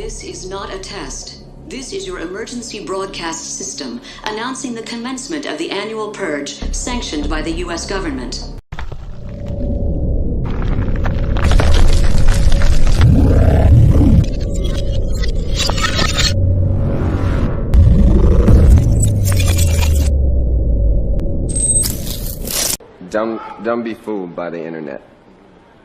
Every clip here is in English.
This is not a test. This is your emergency broadcast system announcing the commencement of the annual Purge sanctioned by the U.S. government. Don't be fooled by the internet.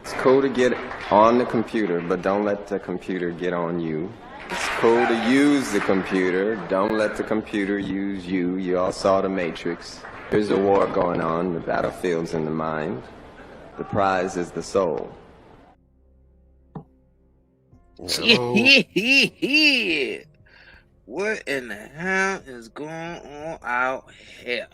It's cool to get on the computer, but don't let the computer get on you. It's cool to use the computer. Don't let the computer use you. You all saw The Matrix. There's a war going on. The battlefield's in the mind. The prize is the soul. What in the hell is going on out here?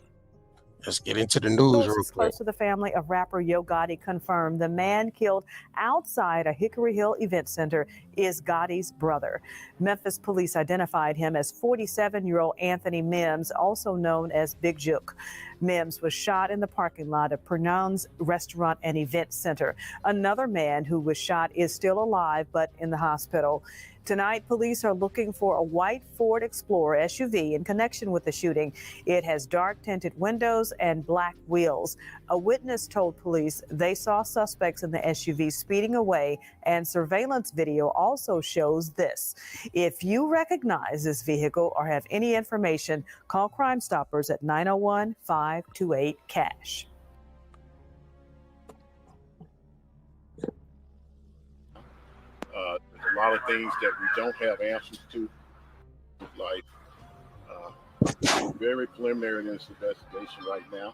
Let's get into the news real quick. Close to the family of rapper Yo Gotti confirmed the man killed outside a Hickory Hill event center is Gotti's brother. Memphis police identified him as 47-year-old Anthony Mims, also known as Big Jook. Mims was shot in the parking lot of Purge's restaurant and event center. Another man who was shot is still alive but in the hospital. Tonight, police are looking for a white Ford Explorer SUV in connection with the shooting. It has dark tinted windows and black wheels. A witness told police they saw suspects in the SUV speeding away, and surveillance video also shows this. If you recognize this vehicle or have any information, call Crime Stoppers at 901-528-CASH. A lot of things that we don't have answers to, like very preliminary in this investigation right now.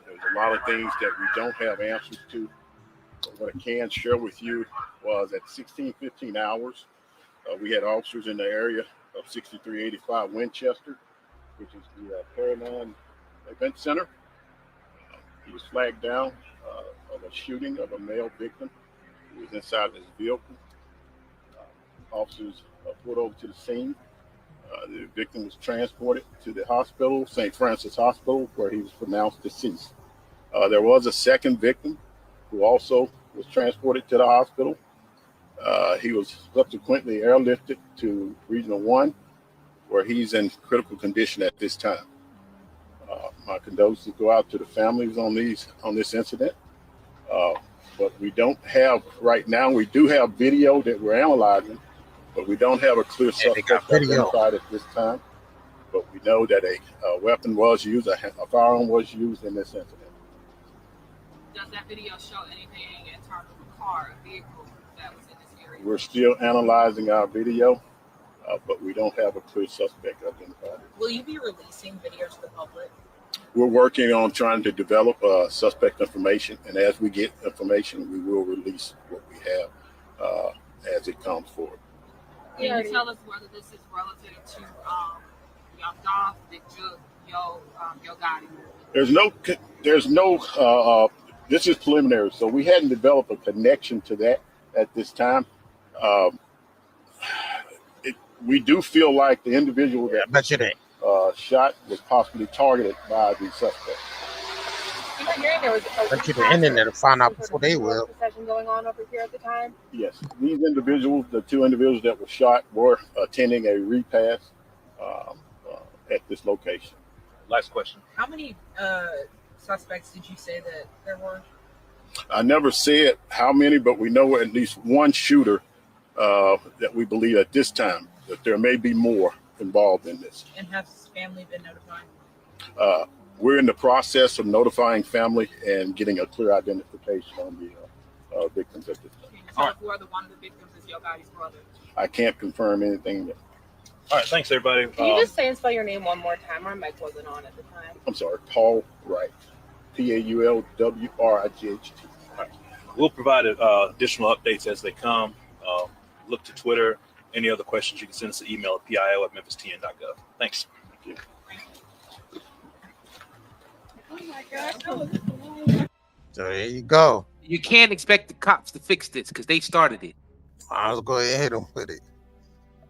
There's a lot of things that we don't have answers to. But what I can share with you was at 16:15 hours, we had officers in the area of 6385 Winchester, which is the Paradigm Event Center. He was flagged down of a shooting of a male victim who was inside his vehicle. Officers pulled over to the scene. The victim was transported to the hospital, St. Francis Hospital, where he was pronounced deceased. There was a second victim who also was transported to the hospital. He was subsequently airlifted to Regional 1, where he's in critical condition at this time. My condolences go out to the families on this incident. But we don't have, right now, we do have video that we're analyzing, but we don't have a clear suspect identified at this time. But we know that a weapon was used, a firearm was used in this incident. Does that video show anything in terms of a car, a vehicle that was in this area? We're still analyzing our video, but we don't have a clear suspect identified. Will you be releasing videos to the public? We're working on trying to develop suspect information, and as we get information, we will release what we have as it comes forward. Can you tell us whether this is relative to Young Goth, Big Jook, Yo Gotti? There's no. This is preliminary, so we hadn't developed a connection to that at this time. We do feel like the individual that shot was possibly targeted by the suspect. There was the internet to find out before they will. Session going on over here at the time. Yes, these individuals, the two individuals that were shot, were attending a repast at this location. Last question. How many suspects did you say that there were? I never said how many, but we know at least one shooter that we believe at this time that there may be more involved in this. And has family been notified? We're in the process of notifying family and getting a clear identification on the victims at this time. Can you tell us whether one of the victims is Yo Gotti's brother? I can't confirm anything yet. All right, thanks everybody. Can you just say and spell your name one more time? Our mic wasn't on at the time. I'm sorry, Paul Wright. Paulwright. Right. We'll provide additional updates as they come. Look to Twitter. Any other questions, you can send us an email at pio@memphistn.gov. Thanks. Thank you. Oh my gosh. So there you go. You can't expect the cops to fix this because they started it. Might as well go ahead and hit them with it.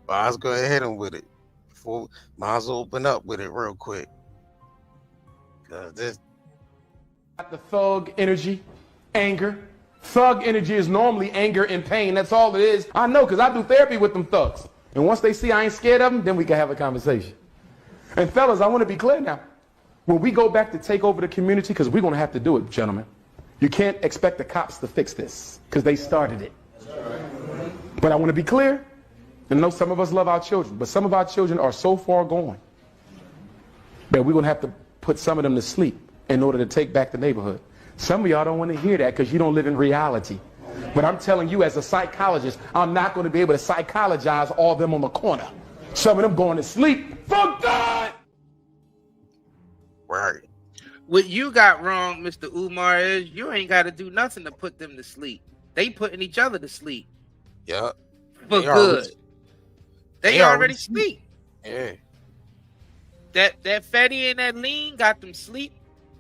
Might as well go ahead and hit them with it. Might as well open up with it real quick. Cause this the thug energy, anger, Thug energy is normally anger and pain. That's all it is. I know, because I do therapy with them thugs. And once they see I ain't scared of them, then we can have a conversation. And fellas, I want to be clear now. When we go back to take over the community, because we're going to have to do it, gentlemen, you can't expect the cops to fix this, because they started it. But I want to be clear, and I know some of us love our children, but some of our children are so far gone that we're going to have to put some of them to sleep in order to take back the neighborhood. Some of y'all don't want to hear that because you don't live in reality. But I'm telling you, as a psychologist, I'm not going to be able to psychologize all of them on the corner. Some of them going to sleep. Fuck God! Right. What you got wrong, Mr. Umar, is you ain't got to do nothing to put them to sleep. They putting each other to sleep. Yep. For good. They already sleep. Yeah. That fatty and that lean got them sleep.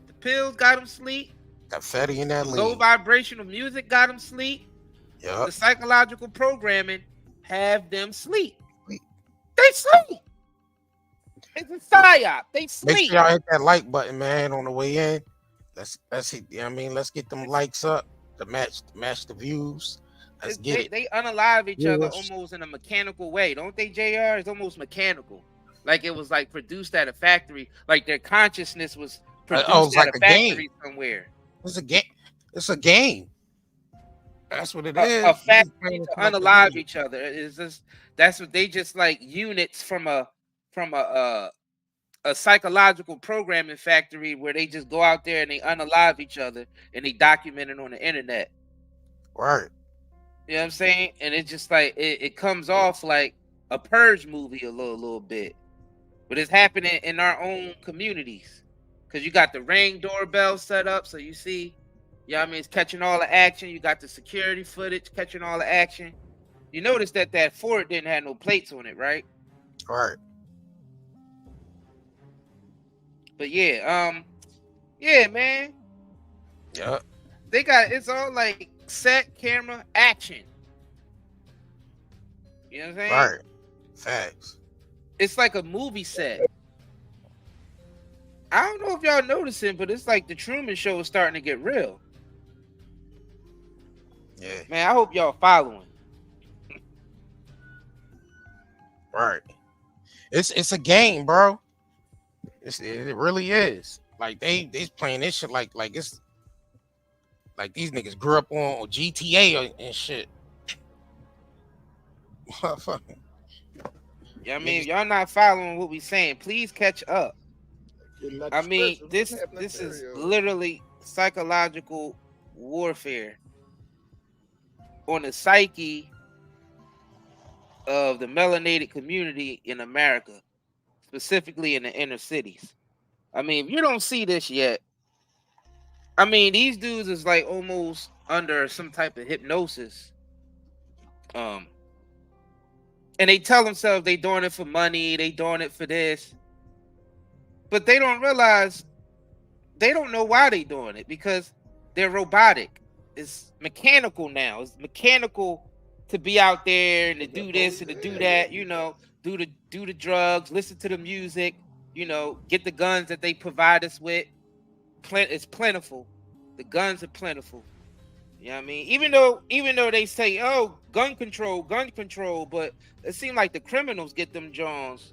The pills got them sleep. That fatty and that lean. Low vibrational music got them sleep. Yep. The psychological programming have them sleep. They sleep. It's a psyop. They sleep. Make sure y'all hit that like button, man, on the way in. Let's hit. I mean, let's get them likes up to match the views. Let's get it. They unalive each other almost in a mechanical way, don't they, JR? It's almost mechanical. Like it was like produced at a factory. Like their consciousness was produced at a factory somewhere. It's a game. It's a game. That's what it is. A factory to unalive each other. Is just that's what they just like units from a psychological programming factory where they just go out there and they unalive each other and they document it on the internet. Right. You know what I'm saying? And it's just like it comes off like a Purge movie a little bit. But it's happening in our own communities. Because you got the Ring doorbell set up, so you see, you know what I mean, it's catching all the action. You got the security footage catching all the action. You notice that Ford didn't have no plates on it, right? Right. But yeah, man. Yeah. They got, it's all like set, camera, action. You know what I'm saying? Right. Facts. It's like a movie set. I don't know if y'all noticing, but it's like the Truman Show is starting to get real. Yeah. Man, I hope y'all following. Right. It's a game, bro. It really is. Like they playing this shit like it's like these niggas grew up on GTA and shit. Yeah, I mean, if y'all not following what we saying, please catch up. I mean, this is literally psychological warfare on the psyche of the melanated community in America, specifically in the inner cities. I mean, if you don't see this yet, I mean, these dudes is like almost under some type of hypnosis. And they tell themselves they doing it for money, they doing it for this. But they don't realize, they don't know why they doing it because they're robotic. It's mechanical now. It's mechanical to be out there and to do this and to do that, you know, do the drugs, listen to the music, you know, get the guns that they provide us with. It's plentiful. The guns are plentiful. You know what I mean? Even though they say, oh, gun control, but it seems like the criminals get them Jones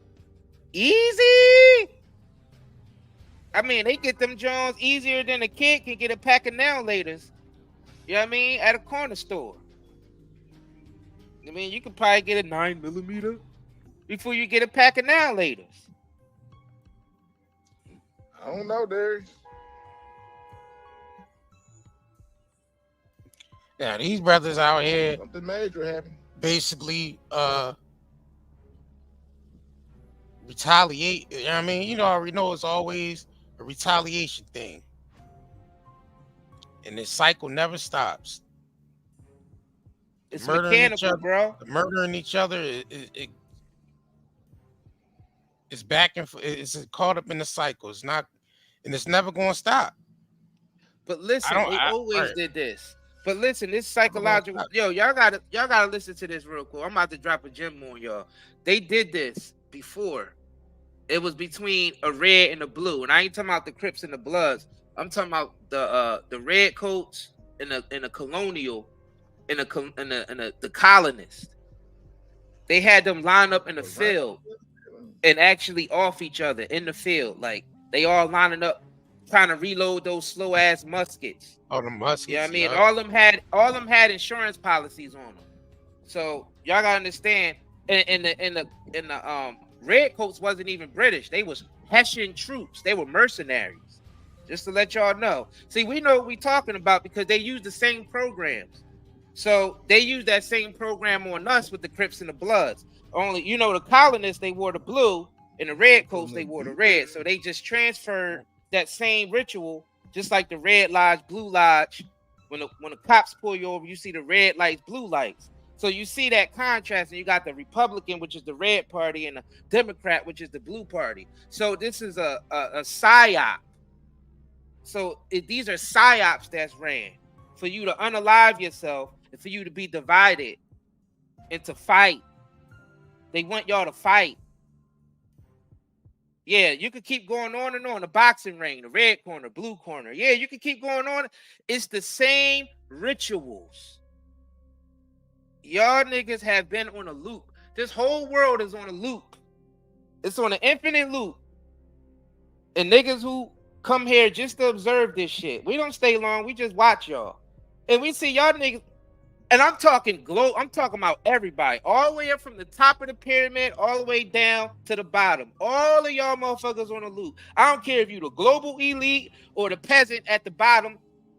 easy. I mean, they get them Jones easier than a kid can get a pack of now laters. You know what I mean? At a corner store. I mean, you could probably get a 9mm before you get a pack of now laters. I don't know, Darius. Yeah, these brothers out here Something major happened. basically retaliate. You know what I mean? You know, I already know it's always a retaliation thing. And this cycle never stops. It's mechanical, bro. Murdering each other it's back and forth. It's caught up in the cycle. It's not, and it's never going to stop. But listen, they always did this. But listen, this psychological. Yo, y'all gotta listen to this real quick. I'm about to drop a gem on y'all. They did this before. It was between a red and a blue, and I ain't talking about the Crips and the Bloods. I'm talking about the red coats the colonial, the colonists. They had them line up in the field and actually off each other in the field. Like they all lining up, trying to reload those slow ass muskets. Oh, the muskets. You know what I mean? Yeah. All of them had insurance policies on them. So y'all gotta understand. In the redcoats wasn't even British. They was Hessian troops. They were mercenaries. Just to let y'all know. See, we know what we talking about because they use the same programs. So they use that same program on us with the Crips and the Bloods. Only, you know, the colonists, they wore the blue, and the redcoats, they wore the red. So they just transferred that same ritual, just like the red lodge, blue lodge. When the cops pull you over, you see the red lights, blue lights. So you see that contrast, and you got the Republican, which is the red party, and the Democrat, which is the blue party. So this is a psyop. So these are psyops that's ran for you to unalive yourself and for you to be divided and to fight. They want y'all to fight. Yeah, you could keep going on and on. The boxing ring, the red corner, blue corner. Yeah, you can keep going on. It's the same rituals. Y'all niggas have been on a loop. This whole world is on a loop. It's on an infinite loop. And niggas who come here just to observe this shit. We don't stay long. We just watch y'all. And we see y'all niggas. And I'm talking I'm talking about everybody. All the way up from the top of the pyramid, all the way down to the bottom. All of y'all motherfuckers on a loop. I don't care if you the global elite or the peasant at the bottom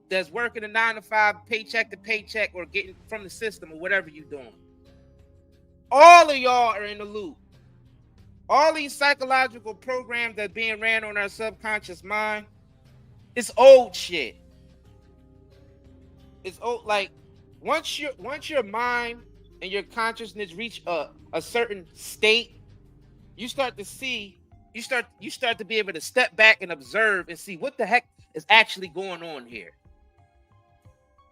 that's working a 9-to-5, paycheck to paycheck, or getting from the system or whatever you're doing. All of y'all are in the loop. All these psychological programs that being ran on our subconscious mind, it's old shit. It's old. Like once your mind and your consciousness reach a certain state, you start to see, you start to be able to step back and observe and see what the heck is actually going on here.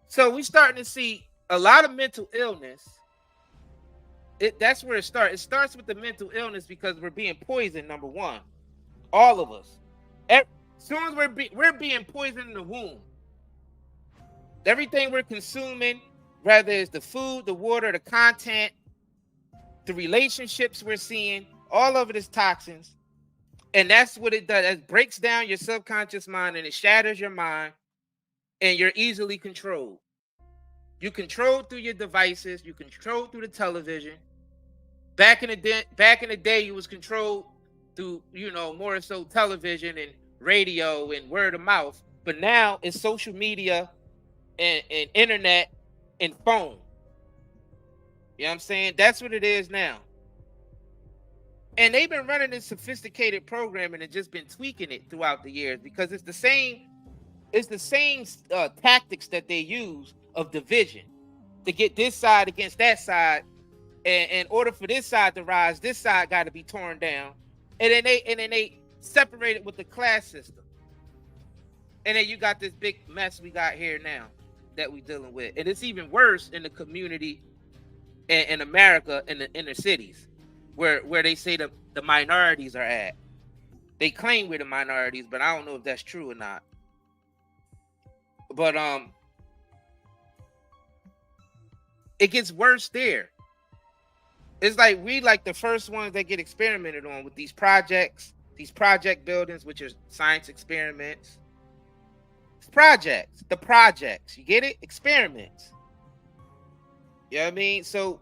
So we starting to see a lot of mental illness. That's where it starts. It starts with the mental illness because we're being poisoned, number one. All of us. As soon as we're being poisoned in the womb. Everything we're consuming, whether it's the food, the water, the content, the relationships we're seeing, all of it is toxins. And that's what it does. It breaks down your subconscious mind and it shatters your mind, and you're easily controlled. You control through your devices. You control through the television. Back in the day, you was controlled through, more so television and radio and word of mouth. But now it's social media and internet and phone. You know what I'm saying? That's what it is now. And they've been running this sophisticated programming and just been tweaking it throughout the years because it's the same tactics that they use of division to get this side against that side, and in order for this side to rise, this side got to be torn down, and then they separate it with the class system, and then you got this big mess we got here now that we dealing with, and it's even worse in the community in America in the inner cities where they say the minorities are at. They claim we're the minorities, but I don't know if that's true or not. But it gets worse there. It's like we like the first ones that get experimented on with these projects, these project buildings, which are science experiments. It's the projects. You get it? Experiments. You know what I mean? So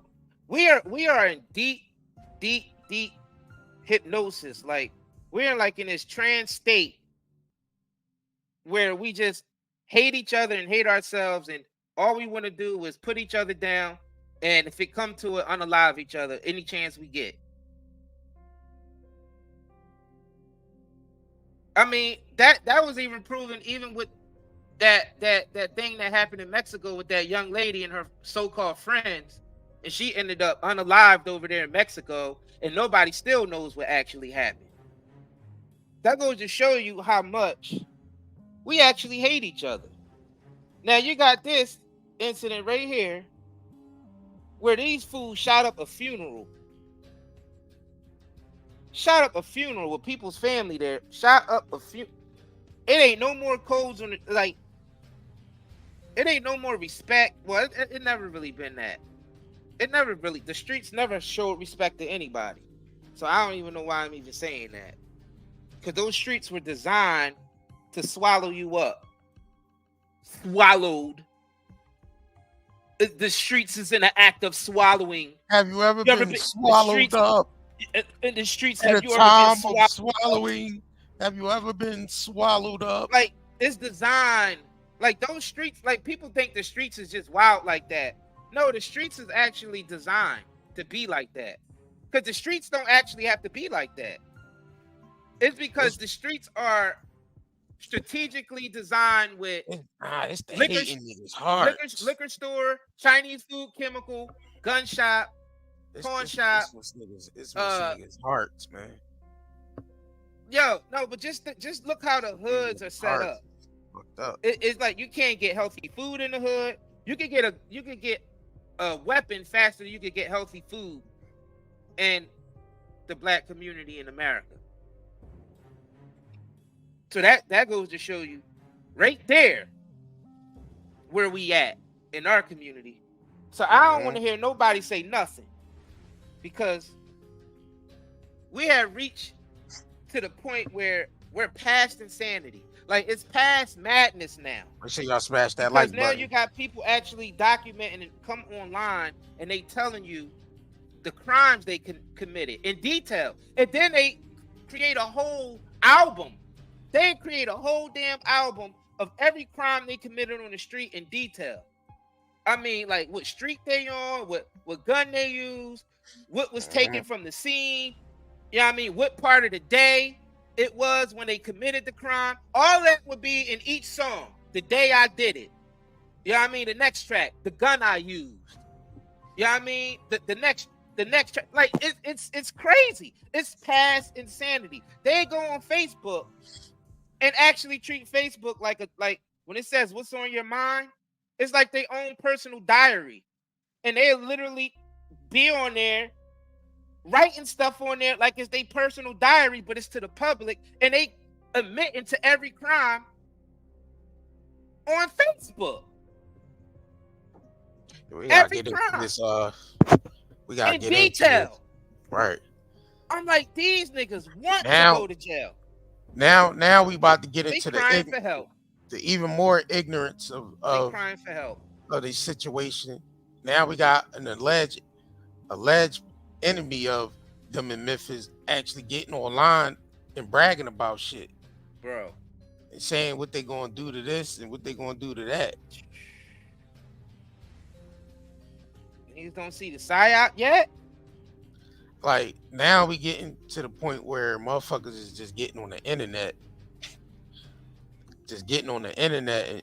we are in deep hypnosis. Like we're like in this trance state where we just hate each other and hate ourselves, and all we want to do is put each other down, and if it come to it, unalive each other any chance we get. I mean, that was even proven even with that thing that happened in Mexico with that young lady and her so-called friends, and she ended up unalived over there in Mexico, and nobody still knows what actually happened. That goes to show you how much we actually hate each other. Now you got this incident right here where these fools shot up a funeral. Shot up a funeral with people's family there. Shot up a funeral. It ain't no more codes on it. Like, it ain't no more respect. Well, it never really been that. The streets never showed respect to anybody. So I don't even know why I'm even saying that. Because those streets were designed to swallow you up. Swallowed. The streets is in the act of swallowing. Have you ever been swallowed up? In the streets, have you ever been swallowing? Have you ever been swallowed up? Like, it's designed. Like, those streets, like, people think the streets is just wild like that. No, the streets is actually designed to be like that. Because the streets don't actually have to be like that. It's because the streets are strategically designed with liquor store, Chinese food, chemical, gun shop, pawn shop. It's niggas' hearts, man. Yo, no, but just look how the hoods are set up. It's like you can't get healthy food in the hood. You could get a weapon faster than you could get healthy food in the black community in America. So that goes to show you right there where we at in our community. So I don't want to hear nobody say nothing, because we have reached to the point where we're past insanity. Like, it's past madness now. Make sure y'all smash that like button. Now you got people actually documenting and come online and they telling you the crimes they committed in detail. And then they create a whole album. They create a whole damn album of every crime they committed on the street in detail. I mean, like, what street they on, what gun they used, what was taken from the scene. You know what I mean? What part of the day it was when they committed the crime. All that would be in each song. The day I did it. You know what I mean? The next track, the gun I used. You know what I mean? The next track. Like, it's crazy. It's past insanity. They go on Facebook and actually treat Facebook like when it says what's on your mind, it's like their own personal diary. And they literally be on there writing stuff on there like it's their personal diary, but it's to the public, and they admit into every crime on Facebook. We gotta get into this. We gotta get into this. Right. I'm like, these niggas want to go to jail. Now we about to get into the even more ignorance of crying for help of the situation. Now we got an alleged enemy of them in Memphis actually getting online and bragging about shit, bro, and saying what they gonna do to this and what they gonna do to that. Niggas don't see the psyop yet. Like, now we getting to the point where motherfuckers is just getting on the internet,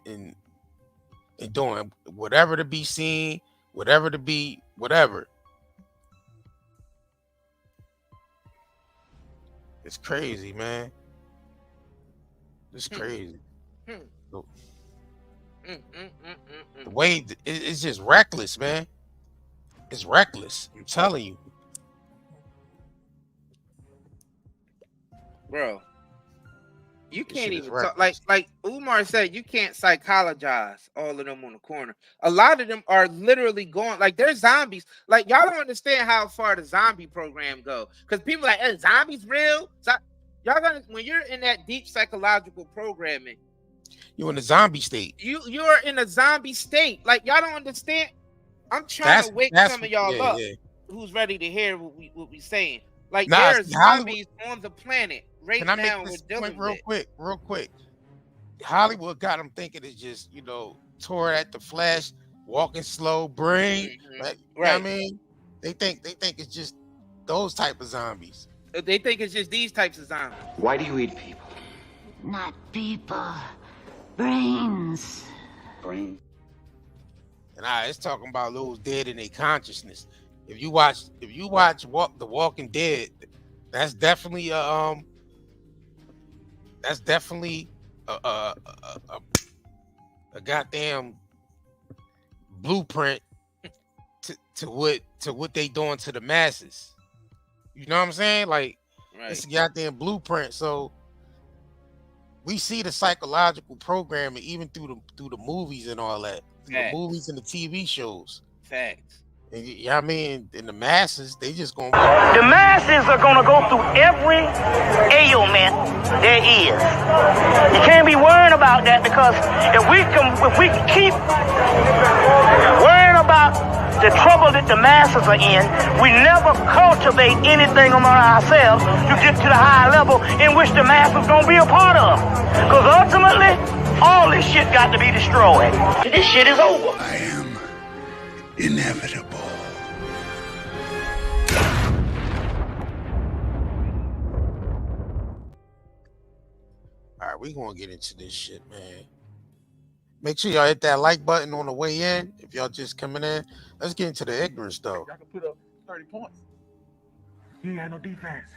and doing whatever to be seen, whatever to be whatever. It's crazy, man. It's crazy. The way it's just reckless, man. It's reckless. I'm telling you. Bro, you can't even talk like Umar said. You can't psychologize all of them on the corner. A lot of them are literally going like they're zombies. Like, y'all don't understand how far the zombie program go, because people are like, zombies real. Y'all gonna, when you're in that deep psychological programming, you're in a zombie state. You're in a zombie state. Like, y'all don't understand. I'm trying to wake some of y'all up who's ready to hear what we saying. Like, there's zombies on the planet right now. Can I make this point real quick? Hollywood got them thinking it's just, tore at the flesh, walking slow, brain. Like, you know what I mean? They think it's just those type of zombies. They think it's just these types of zombies. Why do you eat people? Not people. Brains. Brains. And it's talking about those dead in their consciousness. If you watch The Walking Dead, that's definitely a goddamn blueprint to what they doing to the masses. You know what I'm saying? Like, it's a goddamn blueprint. So we see the psychological programming even through the movies and all that, through the movies and the TV shows. Facts. And, yeah, I mean, and the masses, they just gonna. The masses are gonna go through every ailment there is. You can't be worrying about that, because if we can keep worrying about the trouble that the masses are in, we never cultivate anything among ourselves to get to the higher level in which the masses gonna be a part of. Because ultimately, all this shit got to be destroyed. This shit is over. I am inevitable. All right, we gonna get into this shit, man. Make sure y'all hit that like button on the way in. If y'all just coming in, let's get into the ignorance though. Y'all can put up 30 points. He had no defense.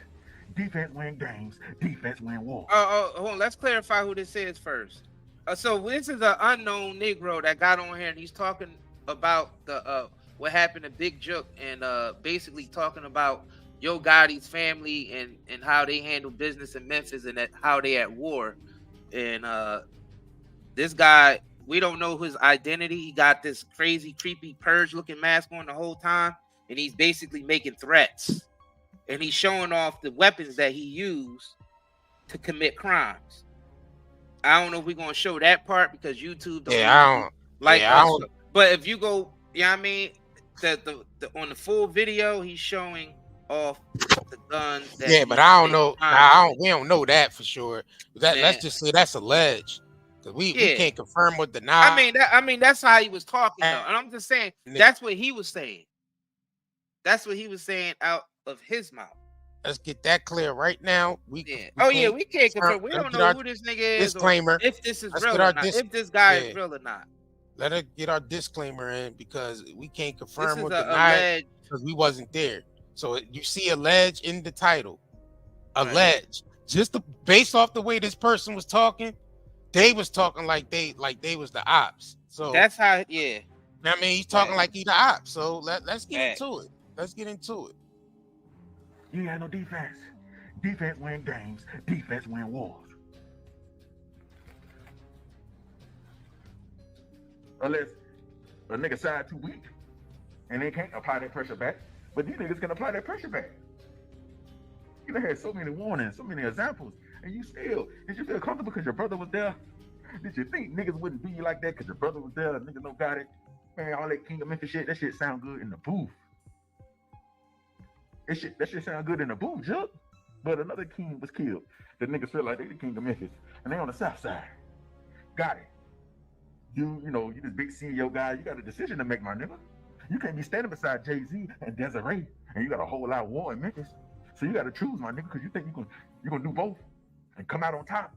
Defense win games. Defense win war. Hold on. Let's clarify who this is first. So this is an unknown Negro that got on here, and he's talking about the what happened to Big Jook, and basically talking about Yo Gotti's family and how they handle business in Memphis and how they at war. And this guy, we don't know his identity. He got this crazy, creepy Purge looking mask on the whole time, and he's basically making threats. And he's showing off the weapons that he used to commit crimes. I don't know if we're gonna show that part because YouTube don't but if you go, I mean, the on the full video, he's showing off the guns. But I don't know. We don't know that for sure. Let's just say that's alleged. We can't confirm or deny. I mean that's how he was talking though. And I'm just saying that's what he was saying. That's what he was saying out of his mouth. Let's get that clear right now. We can't confirm. We don't know who this nigga is. Disclaimer. If this is real or not. If this guy is real or not. Let us get our disclaimer in because we can't confirm or deny because we wasn't there. So you see alleged in the title. Alleged. Right. Just based off the way this person was talking, they was talking like they was the ops. So that's how I mean, he's talking like he the ops. So let's get into it. Let's get into it. You had no defense. Defense win games. Defense win wars. Unless a nigga side too weak and they can't apply that pressure back, but these niggas can apply that pressure back. You done had so many warnings, so many examples, and you still, did you feel comfortable because your brother was there? Did you think niggas wouldn't be like that because your brother was there? Niggas no got it. Man, all that King of Memphis shit, that shit sound good in the booth. That shit sound good in the booth, Jook. But another king was killed. The niggas feel like they the King of Memphis, and they on the south side. Got it. You this big CEO guy, you got a decision to make, my nigga. You can't be standing beside Jay-Z and Desiree, and you got a whole lot of war in Memphis. So you got to choose, my nigga, because you think you're gonna do both and come out on top.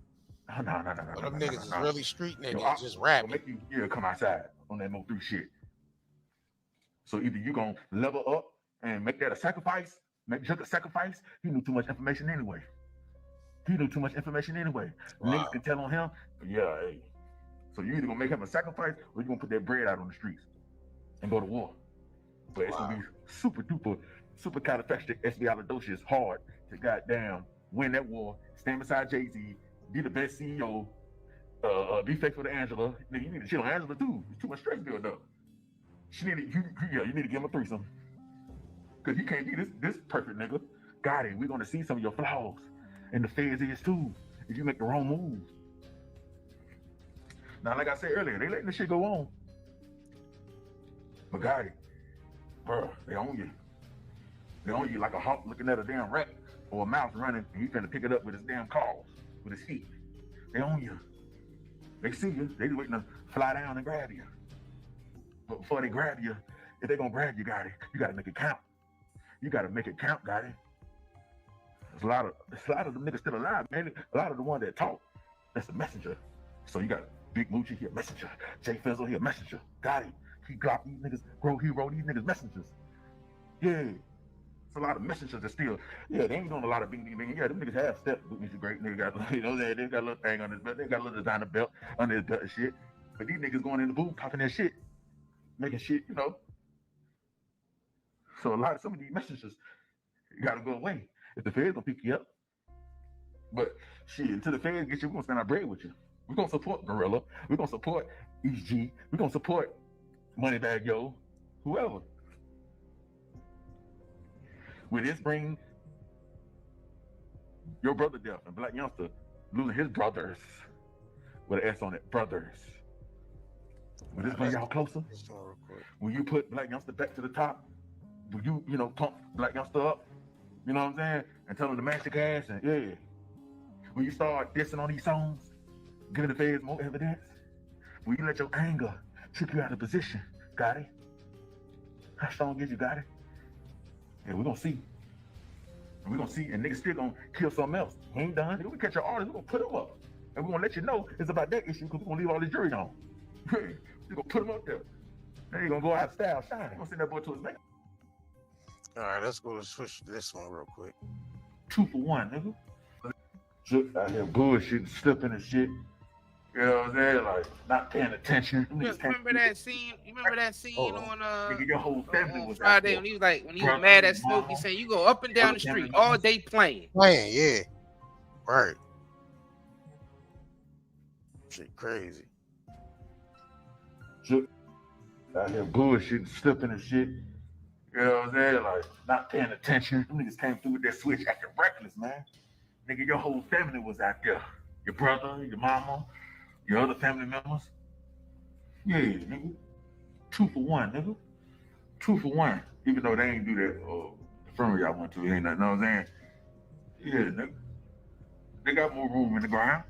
No. Them niggas is really street niggas, just rapping. Make you come outside on that Mo3 shit. So either you gonna level up and make that a sacrifice, make Jook a sacrifice. He knew too much information anyway. Wow. Niggas can tell on him, hey. So you either gonna make him a sacrifice or you gonna put that bread out on the streets and go to war. But it's gonna be super duper, super califragilistic hard to goddamn win that war, stand beside Jay-Z, be the best CEO, be faithful to Angela. Nigga, you need to chill on Angela too. It's too much stress build up. You need to give him a threesome. Cause you can't be this perfect nigga. Got it. We're gonna see some of your flaws. And the feds is too, if you make the wrong moves. Now, like I said earlier, they letting this shit go on. But got it. Bro, they own you. They own you like a hawk looking at a damn rat or a mouse running and you finna pick it up with his damn claws, with his feet. They own you. They see you, they just waiting to fly down and grab you. But before they grab you, if they gonna grab you, got it, you gotta make it count. You gotta make it count, got it. There's a lot of them niggas still alive, man. A lot of the ones that talk, that's the messenger. So you got Big Moochie, he a messenger. Jay Fizzle, he a messenger. Got it. He Glock these niggas, he wrote these niggas messengers. Yeah. It's a lot of messengers that still, they ain't doing a lot of big. Yeah, them niggas have steps. He's a great nigga, they got a little thing on his belt. They got a little designer belt under his belt and shit. But these niggas going in the booth, talking that shit, making shit, So some of these messengers, you gotta go away. If the feds don't pick you up, But shit, until the feds get you, we're gonna stand our bread with you. We're gonna support Gorilla. We're gonna support EG. We're gonna support Moneybag Yo, whoever. When this brings your brother death and Black Youngster losing his brothers with an S on it, brothers. Will this bring y'all closer? Will you put Black Youngster back to the top? Will you, pump Black Youngster up? You know what I'm saying? And tell him to mash the gas and yeah. Will you start dissing on these songs? Giving the feds more evidence? Will you let your anger trick you out of position? Got it? How strong is you, got it? Yeah, we're gonna see. And we're gonna see, and niggas still gonna kill something else. We ain't done. If we catch your artist, we're gonna put him up. And we're gonna let you know it's about that issue because we're gonna leave all the jury on. We're gonna put him up there. Then he's gonna go out of style, shine. We're gonna send that boy to his man. All right, let's go to switch to this one real quick. 2 for 1, nigga. Jook out here bullshitting, slipping and shit. You know what I'm saying? Like, not paying attention. Remember that scene? You remember that scene on nigga, your whole family was Friday when he was like, when he was mad at Snoop, he said, "You go up and down the street all day playing." Playing, yeah. Right. Shit crazy. Jook out here bullshitting, slipping and shit. You know what I'm saying? Like, not paying attention. Them niggas came through with that switch acting reckless, man. Nigga, your whole family was out there. Your brother, your mama, your other family members. Yeah, nigga. 2 for 1, nigga. 2 for 1. Even though they ain't do that infirmary y'all went to, ain't nothing, know what I'm saying? Yeah, nigga. They got more room in the ground.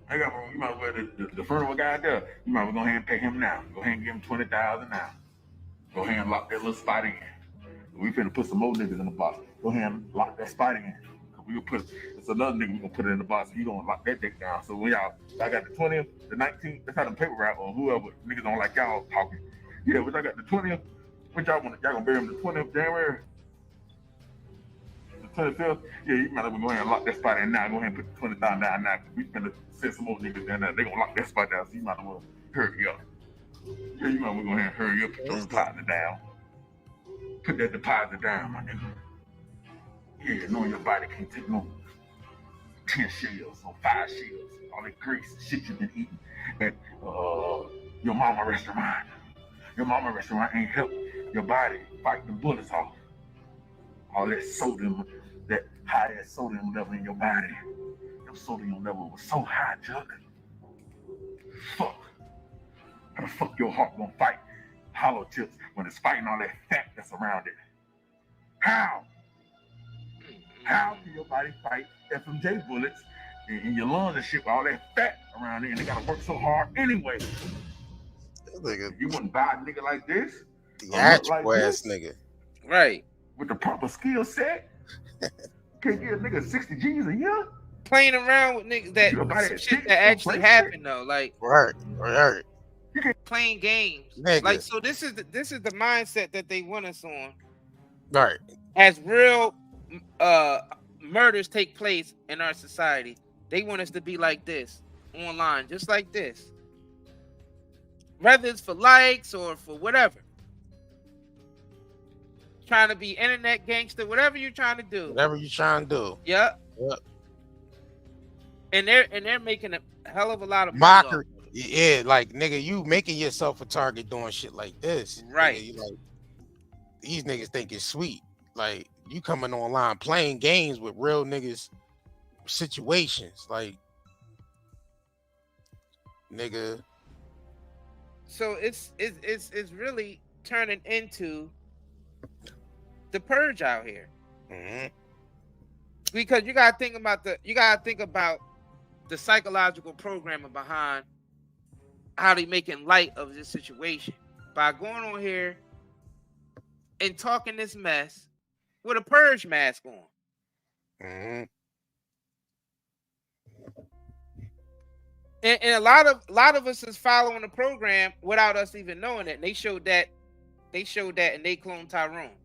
They got more room. You might as well, the funeral guy there, you might as well go ahead and pay him now. Go ahead and give him $20,000 now. Go ahead and lock that little spot in. We finna put some more niggas in the box. Go ahead and lock that spot in. We gonna put it's another nigga we gonna put it in the box. He gonna lock that dick down. So when I got the 20th, the 19th. That's how the paper route or whoever niggas don't like y'all talking. Yeah, which I got the 20th. Which y'all want? Y'all gonna bury him the 20th January, the 25th. Yeah, you might as well go ahead and lock that spot in now. Go ahead and put the 20,000 down now. We finna send some more niggas down there. They gonna lock that spot down. So you might as well hurry up. Yeah, you might as well go ahead and hurry up. Put your deposit down. Put that deposit down, my nigga. Yeah, knowing your body can't take no 10 shells or 5 shells. All that grease and shit you've been eating at your mama restaurant. Your mama restaurant ain't help your body fight the bullets off. All that sodium, that high-ass sodium level in your body. Your sodium level was so high, Jook. Fuck. How the fuck your heart gonna fight hollow tips when it's fighting all that fat that's around it? How? How can your body fight FMJ bullets in your lungs and shit with all that fat around it and they gotta work so hard anyway? You wouldn't buy a nigga like this? Theatrical ass nigga. Right. With the proper skill set? Can't get a nigga 60 G's a year? Playing around with niggas that some shit that actually happened though. Like right. Playing games. Nigga. Like so this is the mindset that they want us on. Right. As real murders take place in our society, they want us to be like this online, just like this, whether it's for likes or for whatever, trying to be internet gangster, whatever you're trying to do. Yep. And they're making a hell of a lot of mockery. Yeah, like nigga, you making yourself a target doing shit like this, right? Nigga, like these niggas think it's sweet. Like you coming online playing games with real niggas situations, like nigga. So it's really turning into the purge out here. Mm-hmm. Because you gotta think about the psychological programming behind how they making light of this situation by going on here and talking this mess with a purge mask on. Mm-hmm. And a lot of us is following the program without us even knowing it. And they showed that and they cloned Tyrone.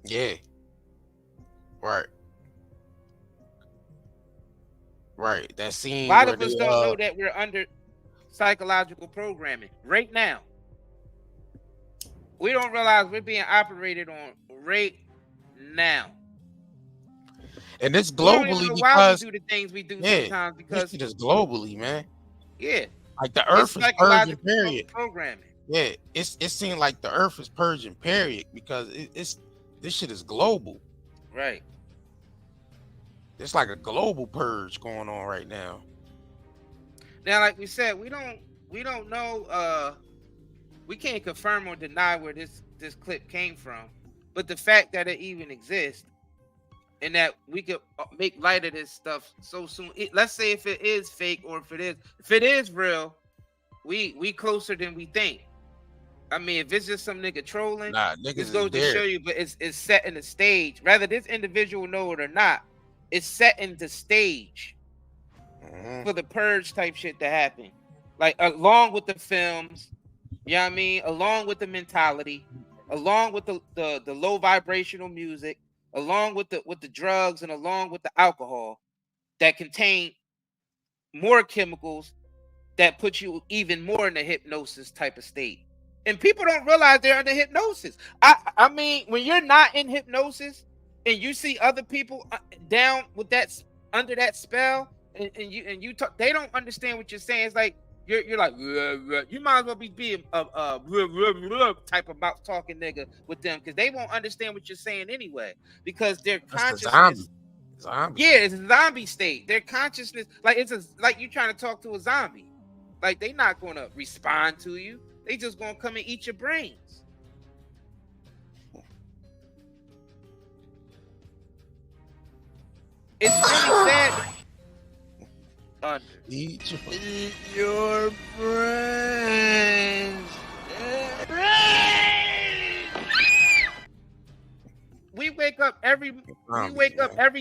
Yeah. Right. That scene. A lot of us don't know that we're under psychological programming right now. We don't realize we're being operated on right now. And it's We don't even globally know why we because do the things we do yeah, sometimes this because shit is globally, man. yeah, Like the it's earth is purging, psychological period. programming. Yeah, it seemed like the earth is purging, period, because this shit is global. Right. It's like a global purge going on right now. Now, like we said, we don't know. We can't confirm or deny where this clip came from, but the fact that it even exists and that we could make light of this stuff so soon. Let's say if it is fake or if it is real, we closer than we think. I mean, if it's just some nigga trolling, this goes to show you, but it's set in the stage. Whether this individual know it or not, it's set in the stage for the purge type shit to happen. Like along with the films, you know what I mean? Along with the mentality, along with the low vibrational music, along with the drugs and along with the alcohol that contain more chemicals that put you even more in the hypnosis type of state. And people don't realize they're under hypnosis. I mean, when you're not in hypnosis and you see other people down with that under that spell, and you talk, they don't understand what you're saying. It's like you're like you might as well be being a type of mouth talking nigga with them because they won't understand what you're saying anyway because their consciousness. Zombie. Yeah, it's a zombie state. Their consciousness, like like you trying to talk to a zombie. Like they not gonna respond to you. They just gonna come and eat your brains. It's really sad. Eat your brains. We wake up every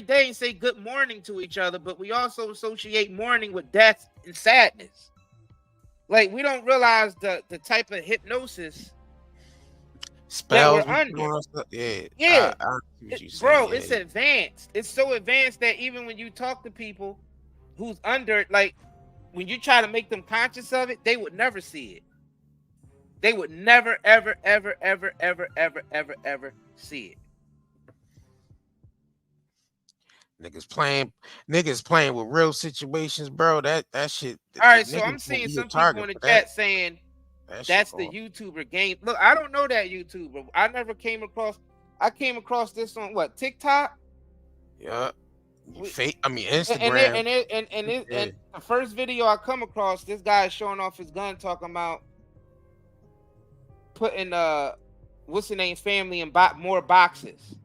day and say good morning to each other, but we also associate mourning with death and sadness. Like we don't realize the type of hypnosis spells that we're under. Yeah. Bro, it's advanced. It's so advanced that even when you talk to people who's under it, like when you try to make them conscious of it, they would never see it. They would never, ever, ever, ever, ever, ever, ever, ever see it. Niggas playing with real situations, bro. That shit. All right, so I'm seeing some people in the chat saying that's the YouTuber game. Look, I don't know that YouTuber. I never came across. I came across this on what, TikTok? Yeah. Instagram. And the first video I come across, this guy is showing off his gun, talking about putting what's the name family in more boxes.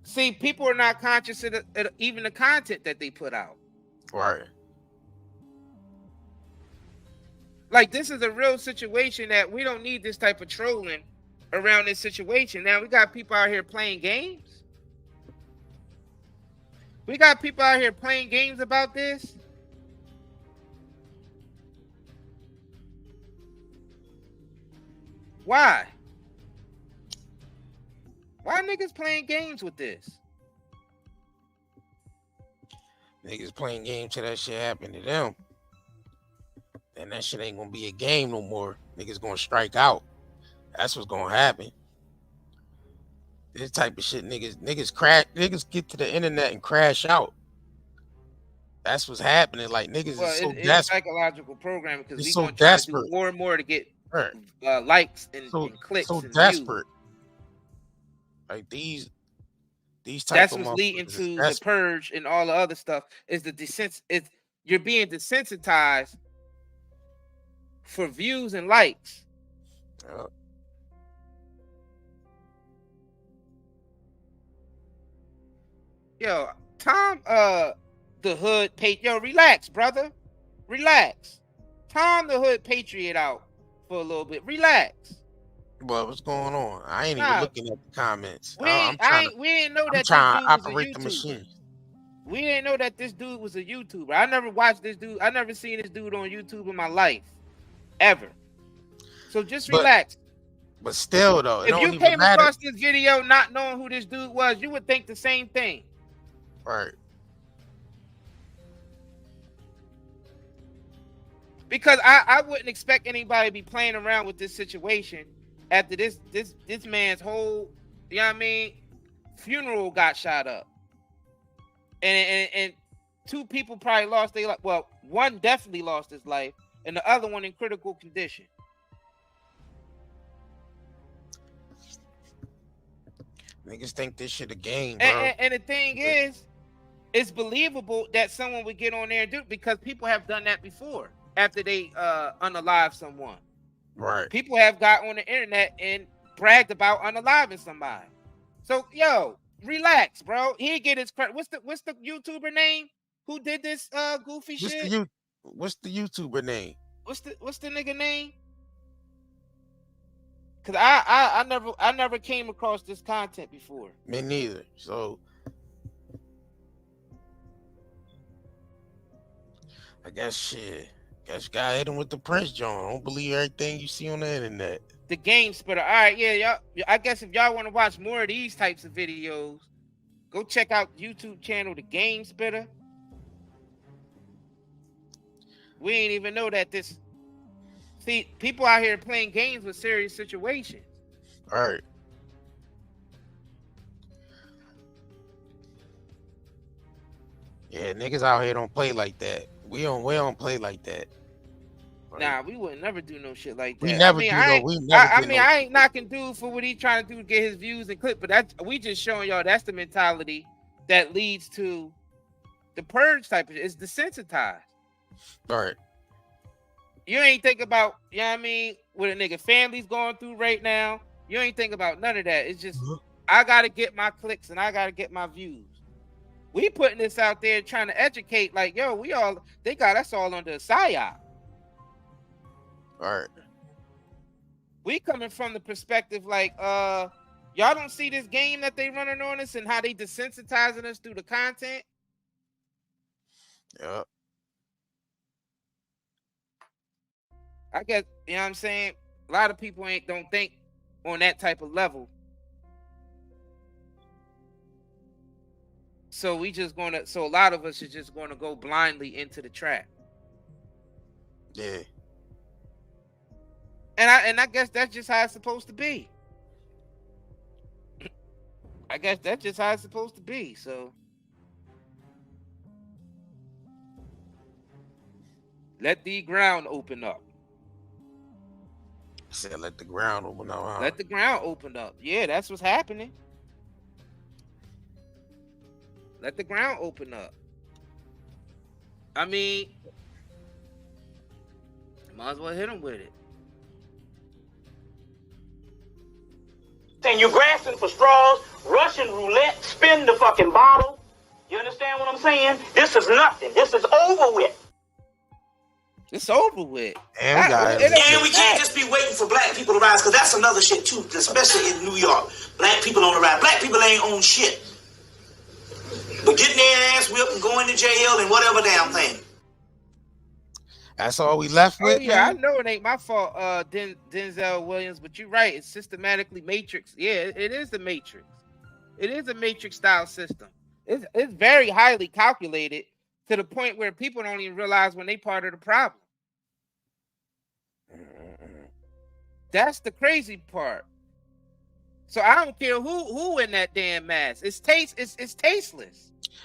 See, people are not conscious of even the content that they put out. Right. Like, this is a real situation that we don't need this type of trolling around this situation. Now, we got people out here playing games. We got people out here playing games about this. Why? Why niggas playing games with this? Niggas playing games till that shit happen to them. And that shit ain't gonna be a game no more. Niggas gonna strike out. That's what's gonna happen. This type of shit, niggas get to the internet and crash out. That's what's happening. Like niggas is so desperate. It's psychological programming because we so gonna try to desperate. do more and more to get likes and clicks. So and desperate. Views. Like these type that's of what's leading to the purge and all the other stuff. Is the you're being desensitized for views and likes. Yo, Tom, the hood relax, brother. Relax. Tom the hood patriot out for a little bit. Relax. Well, what's going on? I ain't even looking at the comments. We didn't know that I'm trying to operate the machine. We didn't know that this dude was a YouTuber. I never watched this dude. I never seen this dude on YouTube in my life, ever. So just relax. But still, though, if you came across this video not knowing who this dude was, you would think the same thing. Right. Because I wouldn't expect anybody to be playing around with this situation after this man's whole, you know what I mean, funeral got shot up, and 2 people probably lost their life. Well, one definitely lost his life, and the other one in critical condition. Niggas think this shit a game, bro. And the thing is, it's believable that someone would get on there and do it because people have done that before after they unalive someone. Right. People have got on the internet and bragged about unaliving somebody. So, yo, relax, bro. He get his credit. What's the YouTuber name who did this goofy shit? What's the YouTuber name? What's the nigga name? Cause I never came across this content before. Me neither. So I guess shit. Guess you gotta hit him with the Prince John. Don't believe everything you see on the internet. The Game Spitter. All right, yeah, y'all. I guess if y'all want to watch more of these types of videos, go check out the YouTube channel, The Game Spitter. We ain't even know that this. See, people out here playing games with serious situations. All right. Yeah, niggas out here don't play like that. We don't play like that. Right. Nah, we would never do no shit like that. We never I ain't knocking dude for what he trying to do to get his views and clip, but we just showing y'all that's the mentality that leads to the purge type of shit. It's desensitized. All right. You ain't think about, you know what I mean, what a nigga family's going through right now. You ain't think about none of that. It's just, I got to get my clicks and I got to get my views. We putting this out there trying to educate, like, yo, they got us all under a psyop. All right. We coming from the perspective, like, y'all don't see this game that they running on us and how they desensitizing us through the content? Yep. I guess, you know what I'm saying? A lot of people don't think on that type of level. So a lot of us are just gonna go blindly into the trap. Yeah. And I guess that's just how it's supposed to be. I guess that's just how it's supposed to be. So let the ground open up. I said let the ground open up. Huh? Let the ground open up. Yeah, that's what's happening. Let the ground open up. I mean, might as well hit them with it. And you're grasping for straws, Russian roulette, spin the fucking bottle. You understand what I'm saying? This is nothing. This is over with. It's over with. And we can't just be waiting for black people to rise, because that's another shit too, especially in New York. Black people on the rise. Black people ain't own shit. But getting their ass whipped and going to jail and whatever damn thing. That's all we left with. Yeah, I know it ain't my fault, Denzel Williams, but you're right. It's systematically matrix. Yeah, it is the matrix. It is a matrix style system. It's very highly calculated to the point where people don't even realize when they part of the problem. That's the crazy part. So I don't care who in that damn mask. It's tasteless.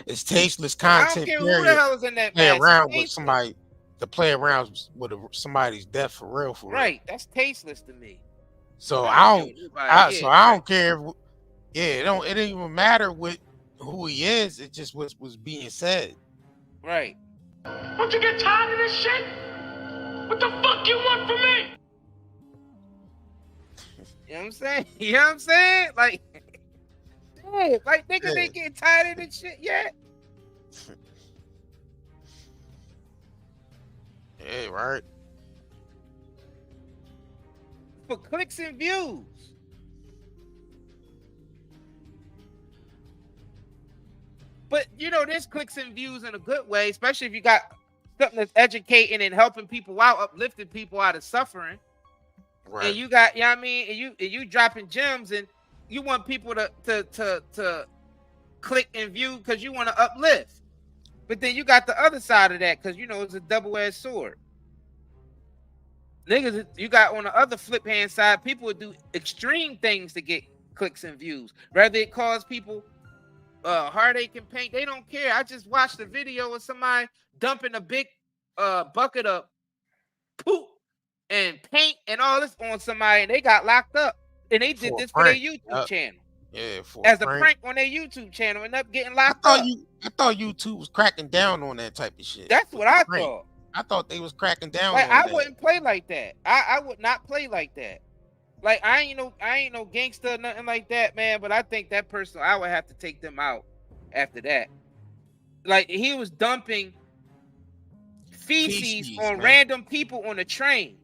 It's tasteless content. I don't care who the hell is in that play mask. Around with somebody to play around with somebody's death for real. Right. That's tasteless to me. So I don't care. It don't even matter who he is. It just was being said. Right. Don't you get tired of this shit? What the fuck you want from me? You know what I'm saying? You know what I'm saying? Like, hey, like niggas ain't getting tired of this shit yet. Yeah, right. For clicks and views. But you know, there's clicks and views in a good way, especially if you got something that's educating and helping people out, uplifting people out of suffering. Right. And you got, you know what I mean, and you dropping gems, and you want people to click and view because you want to uplift. But then you got the other side of that, because you know it's a double-edged sword. Niggas, you got on the other flip hand side, people would do extreme things to get clicks and views. Rather it cause people heartache and pain. They don't care. I just watched a video of somebody dumping a big bucket of poop and paint and all this on somebody, and they got locked up. And they did this for their YouTube channel. Yeah, as a prank on their YouTube channel, and up getting locked up. I thought YouTube was cracking down on that type of shit. That's what I thought. I thought they was cracking down like, on I that. wouldn't play like that. I would not play like that. Like I ain't no gangster or nothing like that, man. But I think that person, I would have to take them out after that. Like he was dumping feces on random people on the train.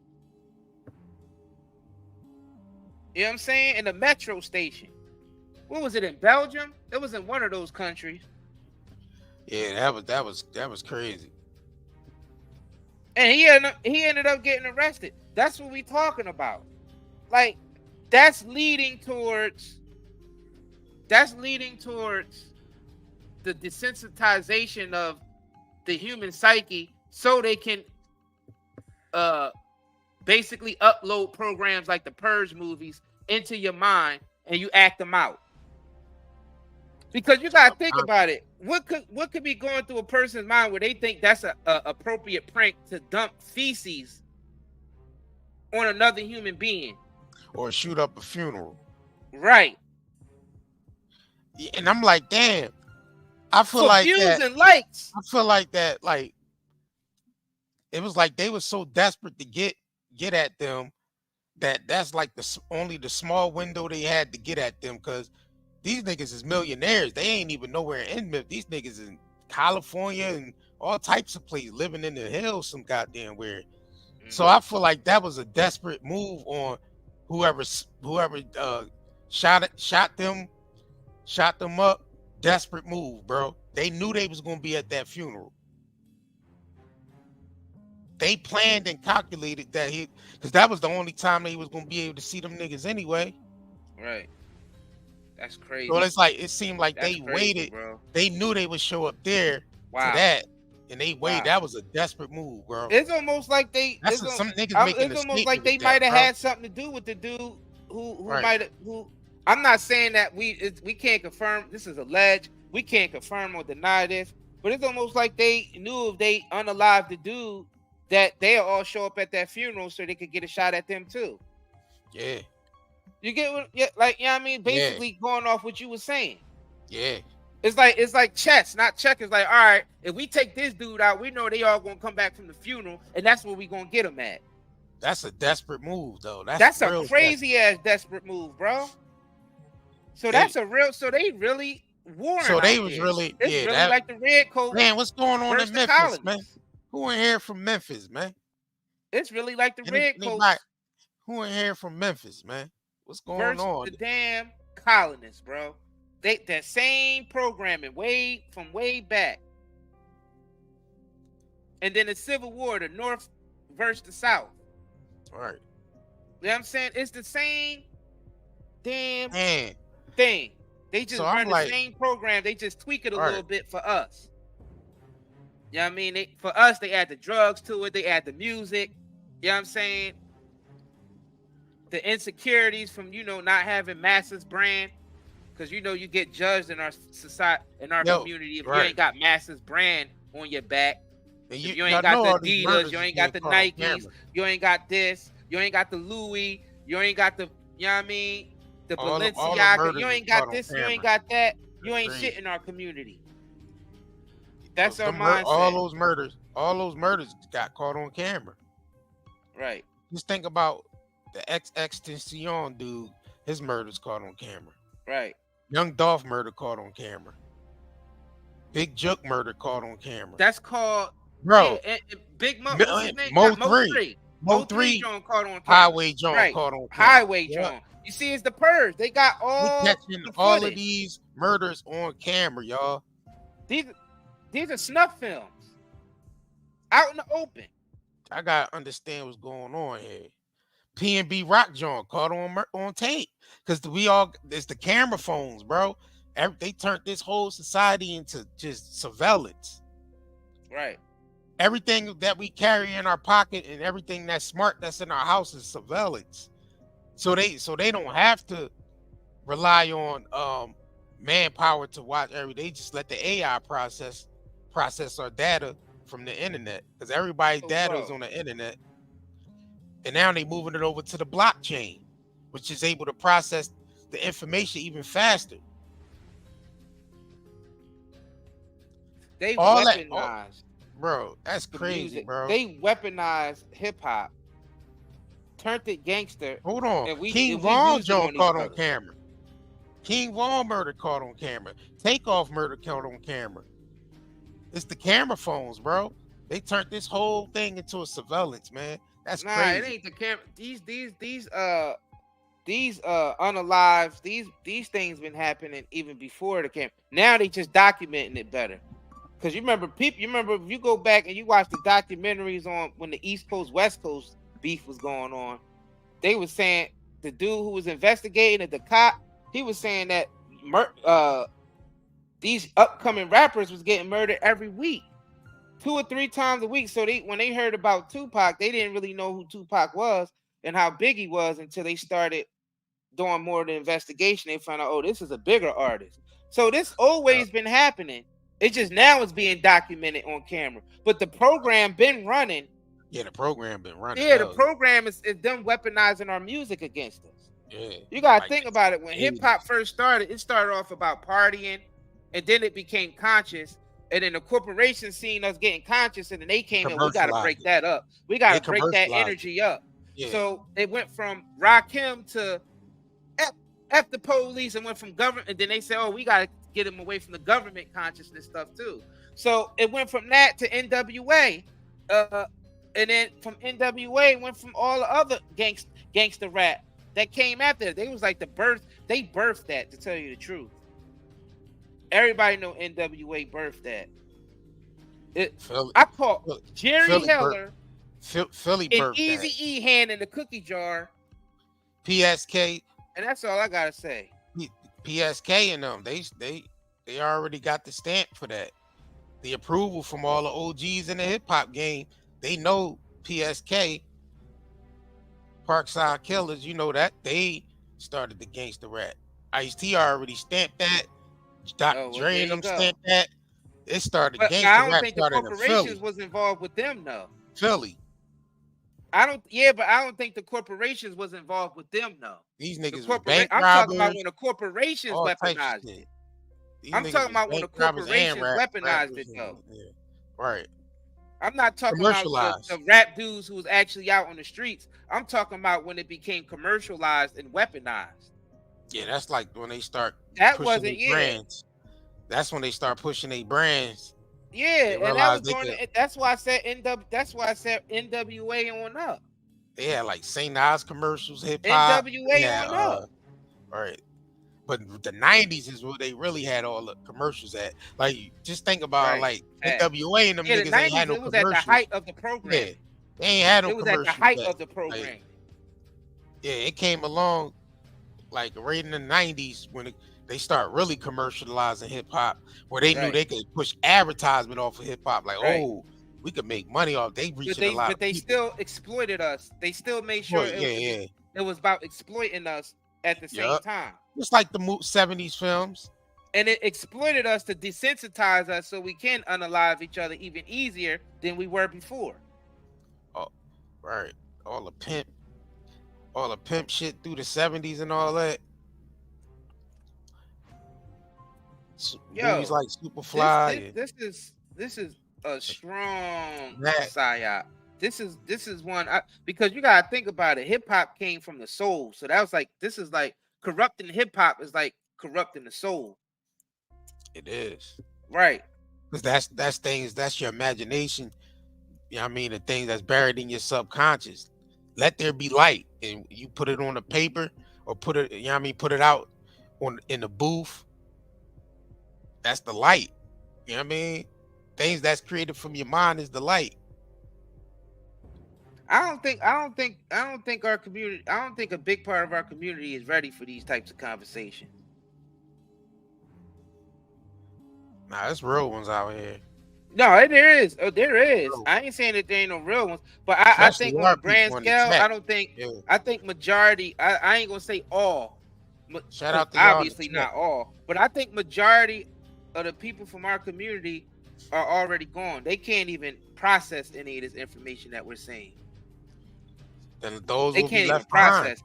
You know what I'm saying? In the metro station. What was it, in Belgium? It was in one of those countries. Yeah, that was crazy. And he ended up getting arrested. That's what we talking about. Like, that's leading towards the desensitization of the human psyche, so they can basically upload programs like the Purge movies into your mind and you act them out. Because you gotta think about it. What could be going through a person's mind where they think that's a appropriate prank to dump feces on another human being? Or shoot up a funeral. Right. Yeah, and I'm like, damn. I feel like views that, and likes. I feel like that, like, it was like they were so desperate to get at them that's like only the small window they had to get at them, because these niggas is millionaires. They ain't even nowhere in Memphis. These niggas in California and all types of places, living in the hills, some goddamn weird. So I feel like that was a desperate move on whoever shot them up. Desperate move, bro. They knew they was gonna be at that funeral. They planned and calculated that because that was the only time they was gonna be able to see them niggas anyway. Right. That's crazy. So it's like it seemed like That's they crazy, waited. bro. They knew they would show up there Wow. for that, and they waited. Wow. That was a desperate move, bro. It's almost like they. That's It's, some niggas making it's a almost like statement they with might that, have bro. had something to do with the dude who Right. might have. Who I'm not saying that we can't confirm. This is alleged. We can't confirm or deny this, but it's almost like they knew if they unalived the dude that they'll all show up at that funeral so they could get a shot at them too. Yeah, You get what? Yeah, like you know what I mean. Basically, going off what you were saying. yeah. It's like chess, not checkers. Like, all right, if we take this dude out, we know they all gonna come back from the funeral, and that's where we gonna get them at. That's a desperate move, though. That's a real crazy ass desperate move, bro. So that's a real. So they really warring. So they out was there. really, It's yeah. really That, like the red coat. man, what's going on versus in the Memphis, colonies. man? Who in here from Memphis, man? It's really like the red coats Who in here from Memphis, man? What's going versus on? the damn colonists, bro. That same programming way back. And then the Civil War, the North versus the South. All right. You know what I'm saying? It's the same damn Man. thing. They just So run I'm the like- same program. They just tweak it a Right. little bit for us. You know what I mean? For us, they add the drugs to it. They add the music. You know what I'm saying? The insecurities from, not having Masses brand. Because, you get judged in our society, in our community if you ain't got Masses brand on your back. And If you ain't got the Adidas, you ain't got the Nikes, you ain't got this, you ain't got the Louis, you ain't got the, you know what I mean? The All the Balenciaga, murders you ain't is caught got on this, you camera. ain't got that, you That's ain't crazy. shit in our community. That's our Them mindset. all those murders got caught on camera. Right. Just think about the XXXTentacion dude. His murder's caught on camera. Right. Young Dolph murder caught on camera. Big Jook murder caught on camera. That's called, Bro. Big Mo, Mo- what's his name? Mo Mo 3. 3. Mo Mo 3 3 John caught on camera. Highway John Right. caught on camera. Highway Yeah. John. You see, it's the Purge. They got all We catching the all of footage. these murders on camera, y'all. These are snuff films. Out in the open. I gotta understand what's going on here. P&B Rock John caught on tape because it's the camera phones, bro. They turned this whole society into just surveillance. Right. Everything that we carry in our pocket and everything that's smart that's in our house is surveillance. So they don't have to rely on manpower to watch they just let the AI process our data from the internet, because everybody's data is on the internet, and now they moving it over to the blockchain, which is able to process the information even faster. They all weaponized, that, bro. That's crazy, music. bro. They weaponized hip hop, turned it gangster. Hold on, and King Von Jones caught on camera. King Von murder caught on camera. Takeoff murder caught on camera. It's the camera phones, bro. They turned this whole thing into a surveillance, man. That's crazy. It ain't the camera. These unalived, these things been happening even before the camera. Now they just documenting it better. Cause you remember if you go back and you watch the documentaries on when the East Coast West Coast beef was going on, they was saying the dude who was investigating the cop, he was saying that these upcoming rappers was getting murdered every week, 2 or 3 times a week. So when they heard about Tupac, they didn't really know who Tupac was and how big he was until they started doing more of the investigation. They found out, oh, this is a bigger artist. So this always been happening. It's just now it's being documented on camera. But the program been running. Yeah, the program been running. Yeah, the program is them weaponizing our music against us. Yeah. You gotta think about it. When hip hop first started, it started off about partying, and then it became conscious. And then the corporations seen us getting conscious, and then they came in. We gotta break that up. We gotta break that energy up. Yeah. So it went from Rakim to F the police, and went from government, and then they said, oh, we gotta get them away from the government consciousness stuff too. So it went from that to NWA, and then from NWA it went from all the other gangster rap that came after. They was like they birthed that, to tell you the truth. Everybody know NWA birthed that. I caught Jerry Heller, Philly and Eazy-E hand in the cookie jar. PSK, and that's all I gotta say. PSK and them, they already got the stamp for that. The approval from all the OGs in the hip hop game. They know PSK, Parkside Killers. You know that they started the gangster rap. Ice-T already stamped that. Dr. Dre and them stamped that. It started gangster rap. I don't think the corporations was involved with them though. Philly. I don't think the corporations was involved with them though. These niggas were bank robbers. I'm talking about when the corporations weaponized it. I'm talking about when the corporations weaponized it though. Yeah. Right. I'm not talking about the rap dudes who was actually out on the streets. I'm talking about when it became commercialized and weaponized. Yeah, that's like when they start pushing their brands. That's when they start pushing their brands. Yeah, and that was that's why I said NWA on up. They had like St. Nas commercials, hip hop. NWA on up. Right. But the 90s is where they really had all the commercials at. Like, just think about like NWA and them niggas the 90s, ain't had no commercials. It was at the height of the program. Yeah, they ain't had no commercials. It was at the height of the program. Like, yeah, it came along like right in the 90s when they start really commercializing hip hop, where they knew they could push advertisement off of hip hop. Like, oh, we could make money off. They reaching a lot. But they still exploited us. They still made sure it was about exploiting us at the same time. Just like the 70s films. And it exploited us to desensitize us so we can unalive each other even easier than we were before. Oh, right. All the pimp shit through the 70s and all that. Movies like Superfly. This is a strong psyop. This is one because you gotta think about it. Hip hop came from the soul, so that was like this is like corrupting hip hop is like corrupting the soul. It is right because that's your imagination. You know what I mean, the things that's buried in your subconscious. Let there be light, and you put it on the paper or put it. You know what I mean, put it out in the booth. That's the light. You know what I mean? Things that's created from your mind is the light. I don't think our community, I don't think a big part of our community is ready for these types of conversations. Nah, there's real ones out here. No, there is. There is. I ain't saying that there ain't no real ones, but I think on a grand scale, I don't think I think majority, I ain't gonna say all. Shout out to y'all. Obviously not all, but I think majority of the people from our community are already gone. They can't even process any of this information that we're saying. Then those They will can't be even left behind. process it.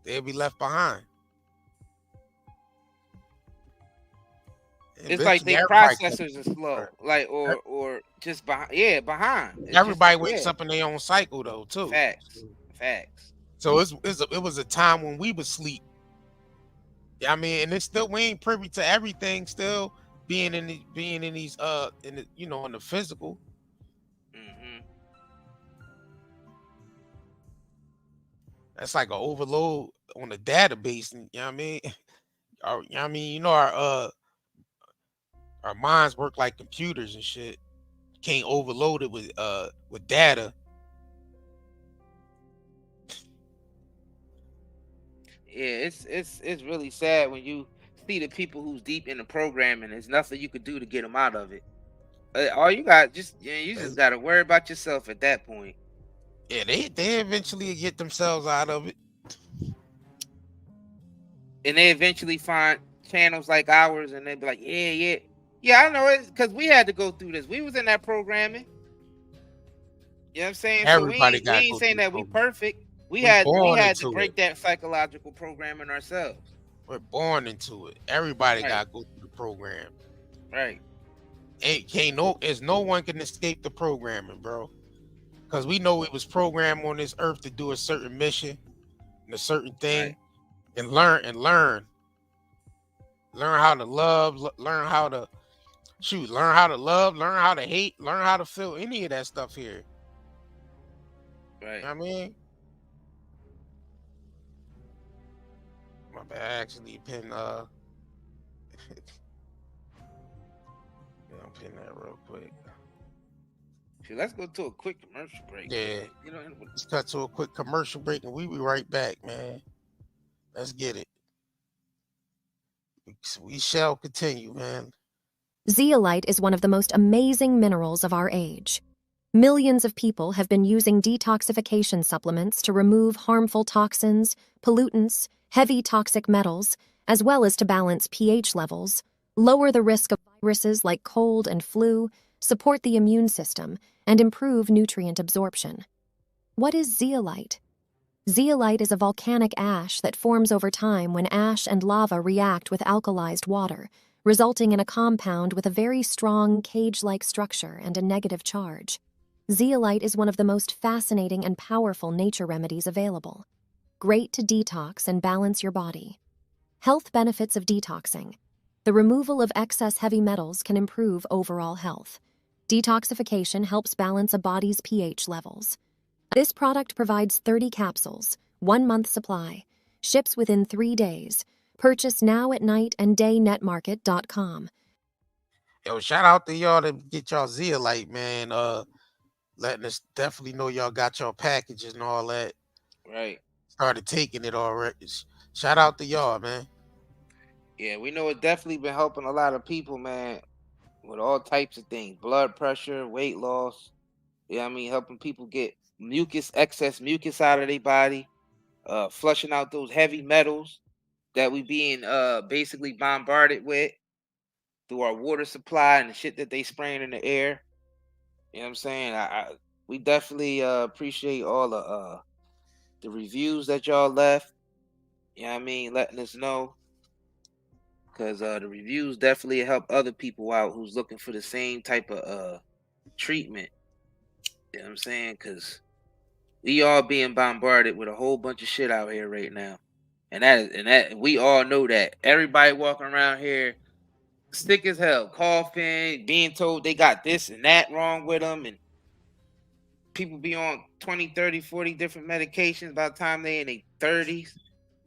They'll be left behind. It's like they processors are slow, like or just behind. Yeah, behind. Everybody wakes up in their own cycle though, too. Facts. So it was a time when we would sleep. Yeah, I mean, and it's still, we ain't privy to everything still being in these in the, you know, in the physical. That's like an overload on the database, and you know what I mean? You know, our minds work like computers and shit. Can't overload it with data. Yeah, it's really sad when you see the people who's deep in the programming. There's nothing you could do to get them out of it. All you got you just got to worry about yourself at that point. Yeah, they eventually get themselves out of it, and they eventually find channels like ours, and they be like, yeah, I know it, because we had to go through this. We was in that programming. You know what I'm saying? Everybody so we ain't saying that we perfect. We had to break that psychological programming ourselves. We're born into it. Everybody got to go through the program. Right. No one can escape the programming, bro. Because we know it was programmed on this earth to do a certain mission and a certain thing, and learn how to love, learn how to love, learn how to hate, learn how to feel any of that stuff here. Right. You know what I mean? My bad, actually pin I'll pin that real quick. Let's go to a quick commercial break. Yeah. You know, let's cut to a quick commercial break and we'll be right back, man. Let's get it. We shall continue, man. Zeolite is one of the most amazing minerals of our age. Millions of people have been using detoxification supplements to remove harmful toxins, pollutants, heavy toxic metals, as well as to balance pH levels, lower the risk of viruses like cold and flu, support the immune system, and improve nutrient absorption. What is zeolite? Zeolite is a volcanic ash that forms over time when ash and lava react with alkalized water, resulting in a compound with a very strong cage-like structure and a negative charge. Zeolite is one of the most fascinating and powerful nature remedies available. Great to detox and balance your body. Health benefits of detoxing. The removal of excess heavy metals can improve overall health. Detoxification helps balance a body's pH levels. This product provides 30 capsules, 1 month supply, ships within 3 days. Purchase now at nightanddayNetmarket.com. Yo, shout out to y'all to get y'all zeolite, man. Letting us definitely know y'all got your packages and all that. Right. Started taking it already. Shout out to y'all, man. Yeah, we know it definitely been helping a lot of people, man, with all types of things. Blood pressure, weight loss. Yeah, I mean, helping people get excess mucus out of their body, flushing out those heavy metals that we being basically bombarded with through our water supply and the shit that they spraying in the air. You know what I'm saying? We definitely appreciate all the reviews that y'all left. You know what I mean? Letting us know. Because the reviews definitely help other people out who's looking for the same type of treatment. You know what I'm saying? Because we all being bombarded with a whole bunch of shit out here right now. And that we all know that. Everybody walking around here sick as hell, coughing, being told they got this and that wrong with them, and people be on 20, 30, 40 different medications by the time they in their 30s.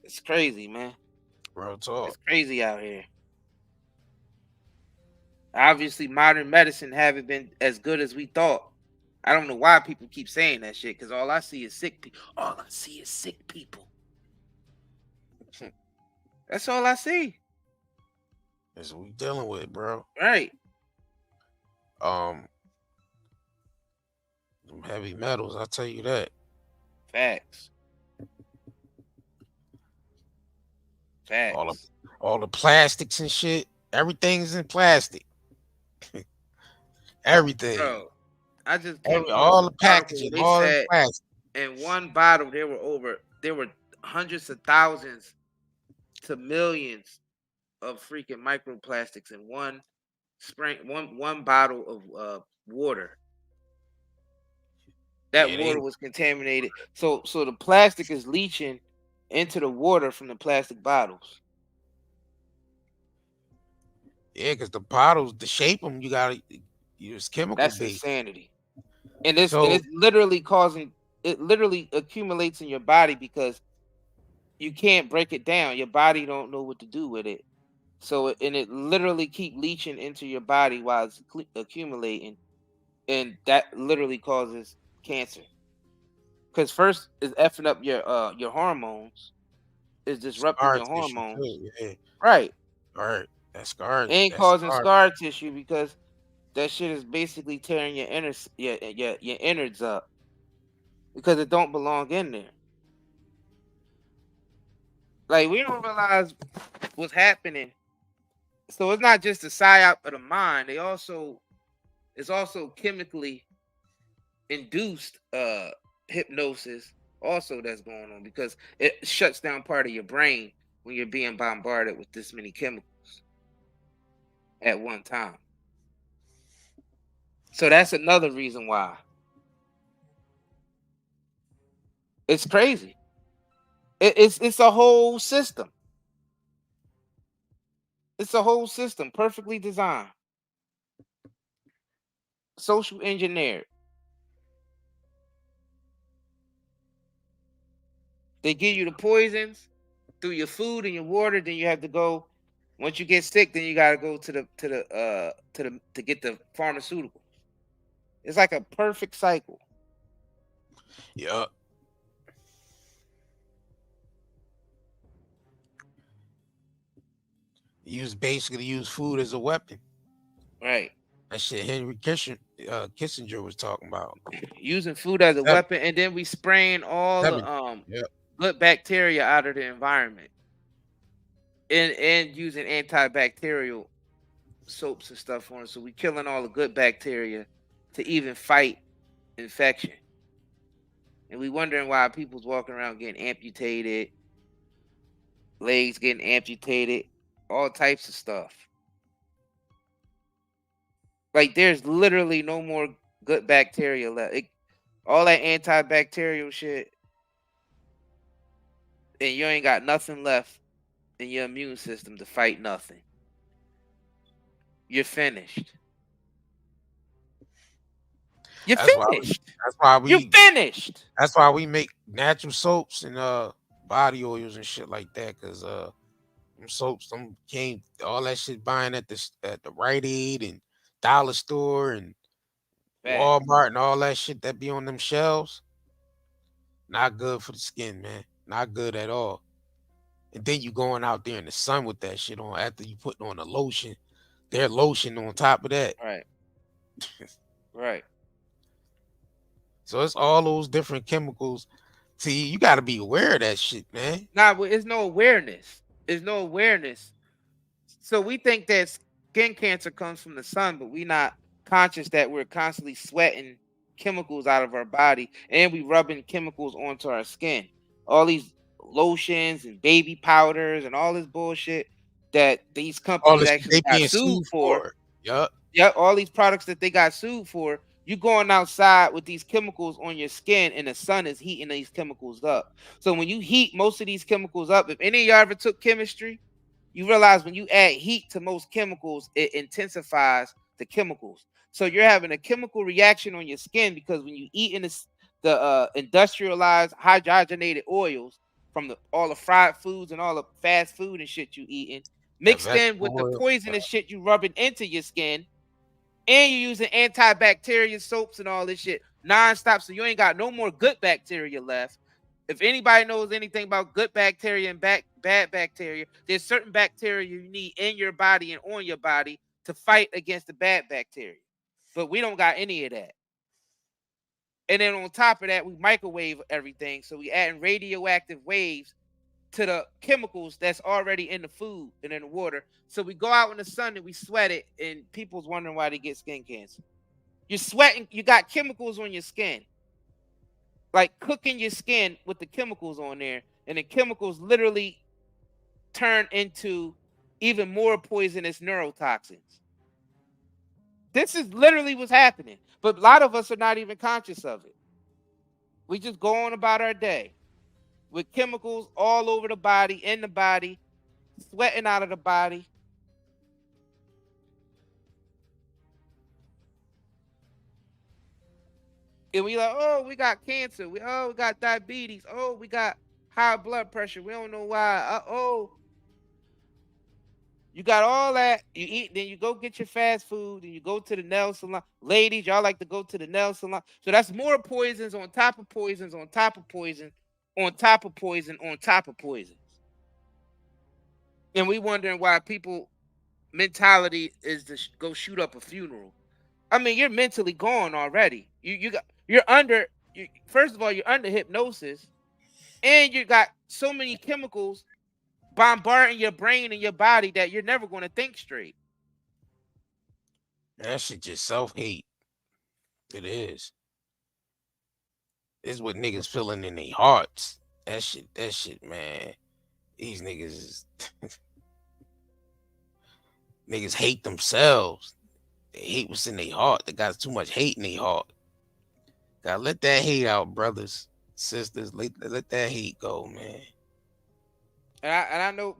It's crazy, man. Real talk. It's crazy out here. Obviously, modern medicine haven't been as good as we thought. I don't know why people keep saying that shit, because all I see is sick people. All I see is sick people. That's all I see. That's what we dealing with, bro. Right. Them heavy metals, I'll tell you that. Facts. Facts. All the plastics and shit. Everything's in plastic. Everything. Bro, I just came across All the an article packaging, where they all in said plastic. in one bottle there were hundreds of thousands to millions of freaking microplastics in one bottle of water. That water was contaminated. So the plastic is leaching into the water from the plastic bottles. Yeah, because the bottles, to shape them, you gotta use chemical That's based. insanity. And it's literally it literally accumulates in your body because you can't break it down. Your body don't know what to do with it. So it literally keep leaching into your body while it's accumulating, and that literally causes cancer. Because first is effing up your hormones, is disrupting your hormones, Yeah. right? All right, that's scar. And causing scar tissue because that shit is basically tearing your innards up because it don't belong in there. Like, we don't realize what's happening. So it's not just a psyop of the mind. It's also chemically induced hypnosis also that's going on because it shuts down part of your brain when you're being bombarded with this many chemicals at one time. So that's another reason why. It's crazy. It's a whole system. It's a whole system, perfectly designed, social engineered. They give you the poisons through your food and your water. Then you have to go. Once you get sick, then you gotta go to get the pharmaceuticals. It's like a perfect cycle. Yeah. Basically use food as a weapon. Right. That shit Henry Kissinger was talking about. Using food as a weapon, and then we spraying all the good bacteria out of the environment. And using antibacterial soaps and stuff on it. So we killing all the good bacteria to even fight infection. And we wondering why people's walking around getting amputated, legs getting amputated, all types of stuff. Like, there's literally no more good bacteria left. All that antibacterial shit, and you ain't got nothing left in your immune system to fight nothing. You're finished. You're finished. You're finished. That's why we make natural soaps and body oils and shit like that, because them soaps, all that shit buying at the Rite Aid and Dollar Store and Walmart and all that shit that be on them shelves. Not good for the skin, man. Not good at all. And then you going out there in the sun with that shit on after you putting on the lotion. Their lotion on top of that. Right. Right. So it's all those different chemicals. See, you got to be aware of that shit, man. Nah, but it's no awareness. There's no awareness. So we think that skin cancer comes from the sun, but we're not conscious that we're constantly sweating chemicals out of our body, and we rubbing chemicals onto our skin. All these lotions and baby powders and all this bullshit that these companies actually got sued for. Yep. All these products that they got sued for. You going outside with these chemicals on your skin, and the sun is heating these chemicals up. So when you heat most of these chemicals up, if any of y'all ever took chemistry, you realize when you add heat to most chemicals, it intensifies the chemicals. So you're having a chemical reaction on your skin because when you eat in the industrialized hydrogenated oils from all the fried foods and all the fast food and shit you eating, mixed in with the poisonous shit you rubbing into your skin, and you're using antibacterial soaps and all this shit nonstop, so you ain't got no more good bacteria left. If anybody knows anything about good bacteria and bad bacteria, there's certain bacteria you need in your body and on your body to fight against the bad bacteria. But we don't got any of that. And then on top of that, we microwave everything. So we adding radioactive waves to the chemicals that's already in the food and in the water. So we go out in the sun and we sweat it, and people's wondering why they get skin cancer. You're sweating, you got chemicals on your skin. Like cooking your skin with the chemicals on there, and the chemicals literally turn into even more poisonous neurotoxins. This is literally what's happening, but a lot of us are not even conscious of it. We just go on about our day with chemicals all over the body, in the body, sweating out of the body. And we like, oh, we got cancer. We got diabetes. Oh, we got high blood pressure. We don't know why. You got all that. You eat, then you go get your fast food, and you go to the nail salon. Ladies, y'all like to go to the nail salon. So that's more poisons on top of poisons on top of poison on top of poison on top of poisons. And we wondering why people mentality is to go shoot up a funeral. I mean, you're mentally gone already. First of all, you're under hypnosis, and you got so many chemicals bombarding your brain and your body that you're never going to think straight. That shit just self-hate. It is. It's what niggas feeling in their hearts. That shit, man. These niggas is niggas hate themselves. They hate what's in their heart. They got too much hate in their heart. Gotta let that hate out, brothers, sisters. Let that hate go, man. And I know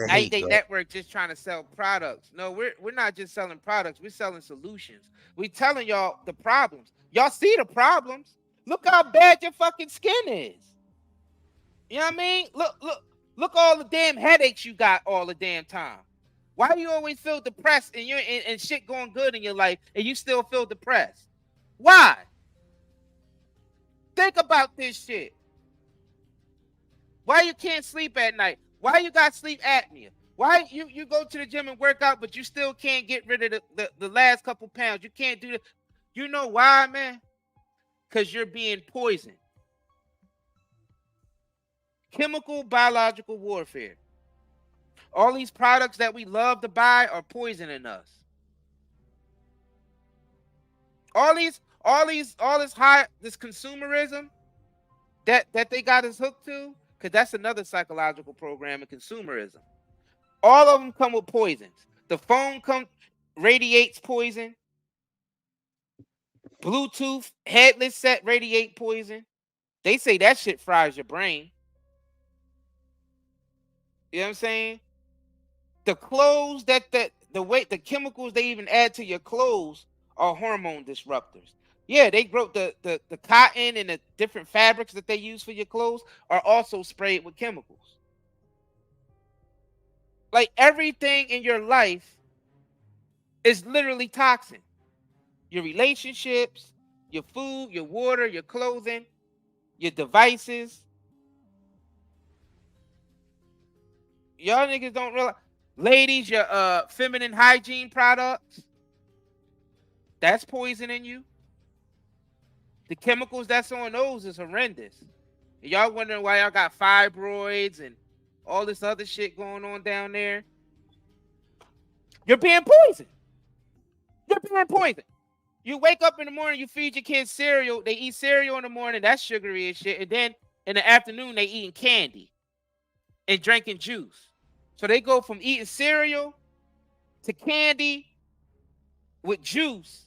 Night Day Network just trying to sell products. No, we're not just selling products. We're selling solutions. We telling y'all the problems. Y'all see the problems. Look how bad your fucking skin is. You know what I mean? Look all the damn headaches you got all the damn time. Why do you always feel depressed and you're and shit going good in your life and you still feel depressed? Why? Think about this shit. Why you can't sleep at night? Why you got sleep apnea? Why you go to the gym and work out, but you still can't get rid of the last couple pounds? You can't do that. You know why, man? Because you're being poisoned. Chemical, biological warfare. All these products that we love to buy are poisoning us. This consumerism that they got us hooked to, because that's another psychological program in consumerism. All of them come with poisons. The phone radiates poison. Bluetooth headless set radiate poison. They say that shit fries your brain. You know what I'm saying? The clothes the chemicals they even add to your clothes are hormone disruptors. Yeah, they grow the cotton and the different fabrics that they use for your clothes are also sprayed with chemicals. Like everything in your life is literally toxin. Your relationships, your food, your water, your clothing, your devices. Y'all niggas don't realize. Ladies, your feminine hygiene products, that's poisoning you. The chemicals that's on those is horrendous. Y'all wondering why y'all got fibroids and all this other shit going on down there. You're being poisoned. You're being poisoned. You wake up in the morning, you feed your kids cereal. They eat cereal in the morning. That's sugary and shit. And then in the afternoon, they eating candy and drinking juice. So they go from eating cereal to candy with juice.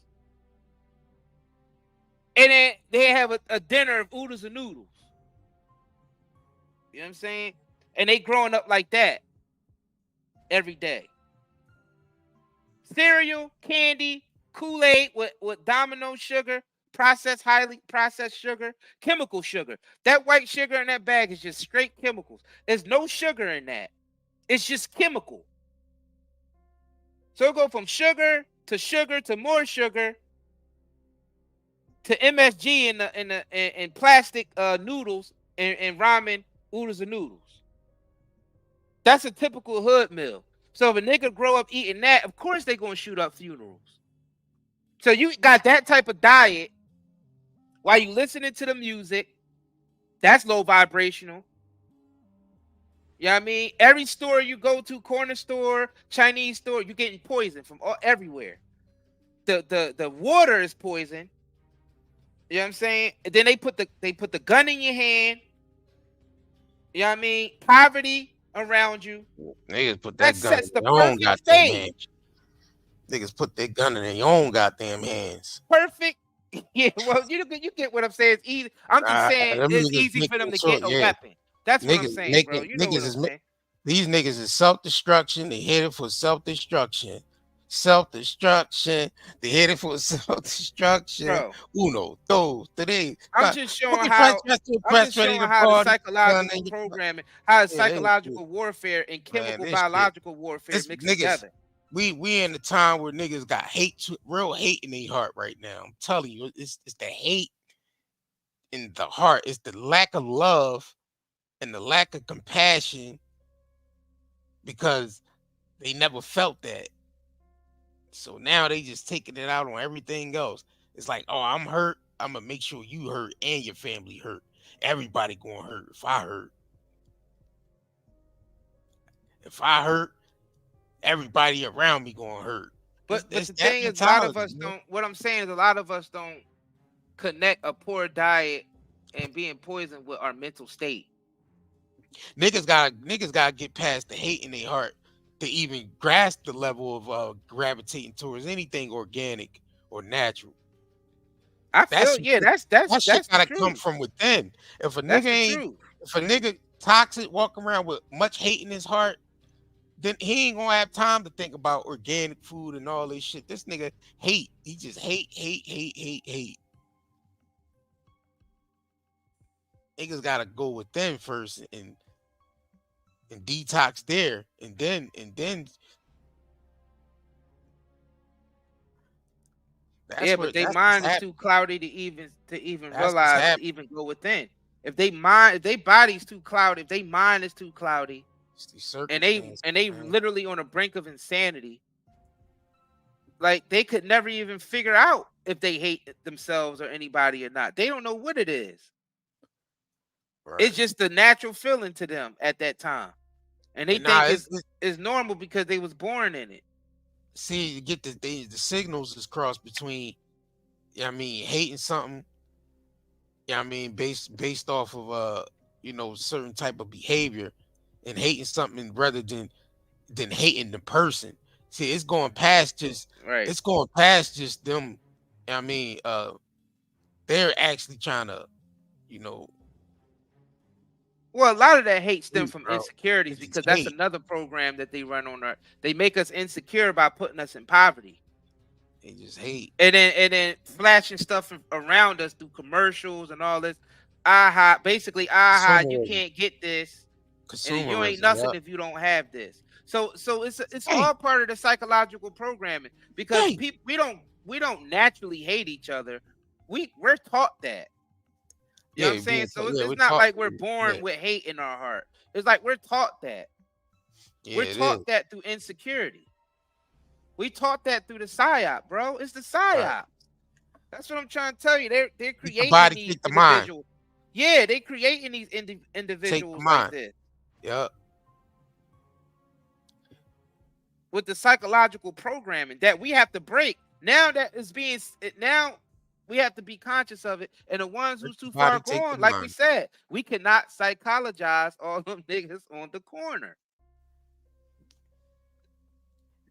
And then they have a dinner of oodles and noodles. You know what I'm saying? And they growing up like that every day. Cereal, candy, Kool-Aid with Domino sugar, highly processed sugar, chemical sugar. That white sugar in that bag is just straight chemicals. There's no sugar in that. It's just chemical. So it go from sugar to more sugar to MSG in plastic noodles and ramen oodles and noodles. That's a typical hood meal. So if a nigga grow up eating that, of course they gonna shoot up funerals. So you got that type of diet while you listening to the music. That's low vibrational. You know what I mean? Every store you go to, corner store, Chinese store, you're getting poison from everywhere. The water is poison. You know what I'm saying? And then they put the gun in your hand. You know what I mean? Poverty around you. Niggas put That that gun sets in the their own perfect goddamn stage. hands. Niggas put their gun in their own goddamn hands. Perfect. Yeah, well, you get what I'm saying. It's easy. I'm just saying it's easy for them to get a weapon. That's what I'm saying, bro. You know what I'm saying. These niggas is self-destruction. They headed for self-destruction. Self-destruction. They headed for self-destruction. Bro. Uno, dos, three. I'm just showing how the psychological programming, how psychological warfare and chemical biological warfare mix together. We in the time where niggas got real hate in their heart right now. I'm telling you, it's the hate in the heart. It's the lack of love and the lack of compassion because they never felt that. So now they just taking it out on everything else. It's like, oh, I'm hurt. I'm gonna make sure you hurt and your family hurt. Everybody gonna hurt if I hurt. If I hurt, everybody around me gonna hurt. But the thing is, a lot of us don't. What I'm saying is, a lot of us don't connect a poor diet and being poisoned with our mental state. Niggas gotta get past the hate in their heart to even grasp the level of gravitating towards anything organic or natural. I feel that's shit gotta come from within. If a nigga toxic walking around with much hate in his heart, then he ain't gonna have time to think about organic food and all this shit. This nigga hate. He just hate. Niggas gotta go within first and detox there, and then but their mind is too cloudy to even realize, to even go within. If they body's too cloudy, if they mind is too cloudy, and they literally on the brink of insanity, like they could never even figure out if they hate themselves or anybody or not. They don't know what it is. Right. It's just the natural feeling to them at that time, and they think it's normal because they was born in it. See, you get the signals is crossed between, hating something, based off of certain type of behavior, and hating something rather than hating the person. See, it's going past just It's going past just them. They're actually trying to, Well, a lot of that hate stems from insecurities because that's another program that they run on. They make us insecure by putting us in poverty. They just hate, and then flashing stuff around us through commercials and all this. Basically, you can't get this, and you ain't nothing if you don't have this. So it's all part of the psychological programming because we don't naturally hate each other. We're taught that. You know what I'm saying? So it's not like we're born with hate in our heart. It's like we're taught that. We're taught that through insecurity. We taught that through the psyop, bro. It's the psyop. Right. That's what I'm trying to tell you. They're creating these individuals. Yeah, they're creating these individuals like this. Yep. With the psychological programming that we have to break. Now we have to be conscious of it. And the ones who's too far gone, like we said, we cannot psychologize all them niggas on the corner.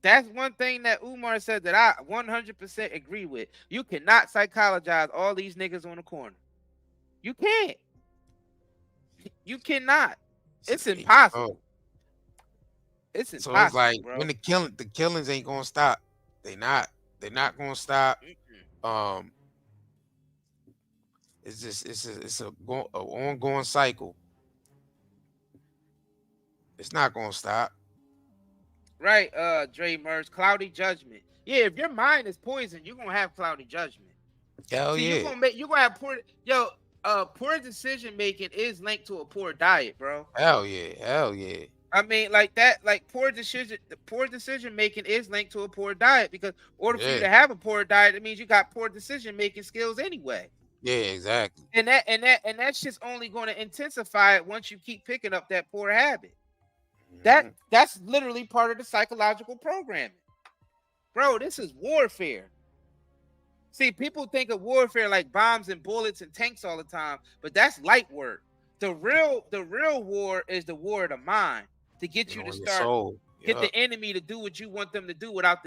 That's one thing that Umar said that I 100% agree with. You cannot psychologize all these niggas on the corner. You can't. You cannot. It's impossible. It's impossible. So it's like, bro, when the killings ain't gonna stop. They're not gonna stop. It's a ongoing cycle. It's not gonna stop. Right, Dre Merz, cloudy judgment. Yeah, if your mind is poisoned, you're gonna have cloudy judgment. Hell yeah. You're gonna have poor decision making is linked to a poor diet, bro. Hell yeah. I mean, like that, like poor decision making is linked to a poor diet because in order for you to have a poor diet, it means you got poor decision making skills anyway. Yeah, exactly. And that's just only going to intensify it once you keep picking up that poor habit. That's literally part of the psychological programming. Bro, this is warfare. See, people think of warfare like bombs and bullets and tanks all the time, but that's light work. The real war is the war of the mind, to get you to start get the enemy to do what you want them to do without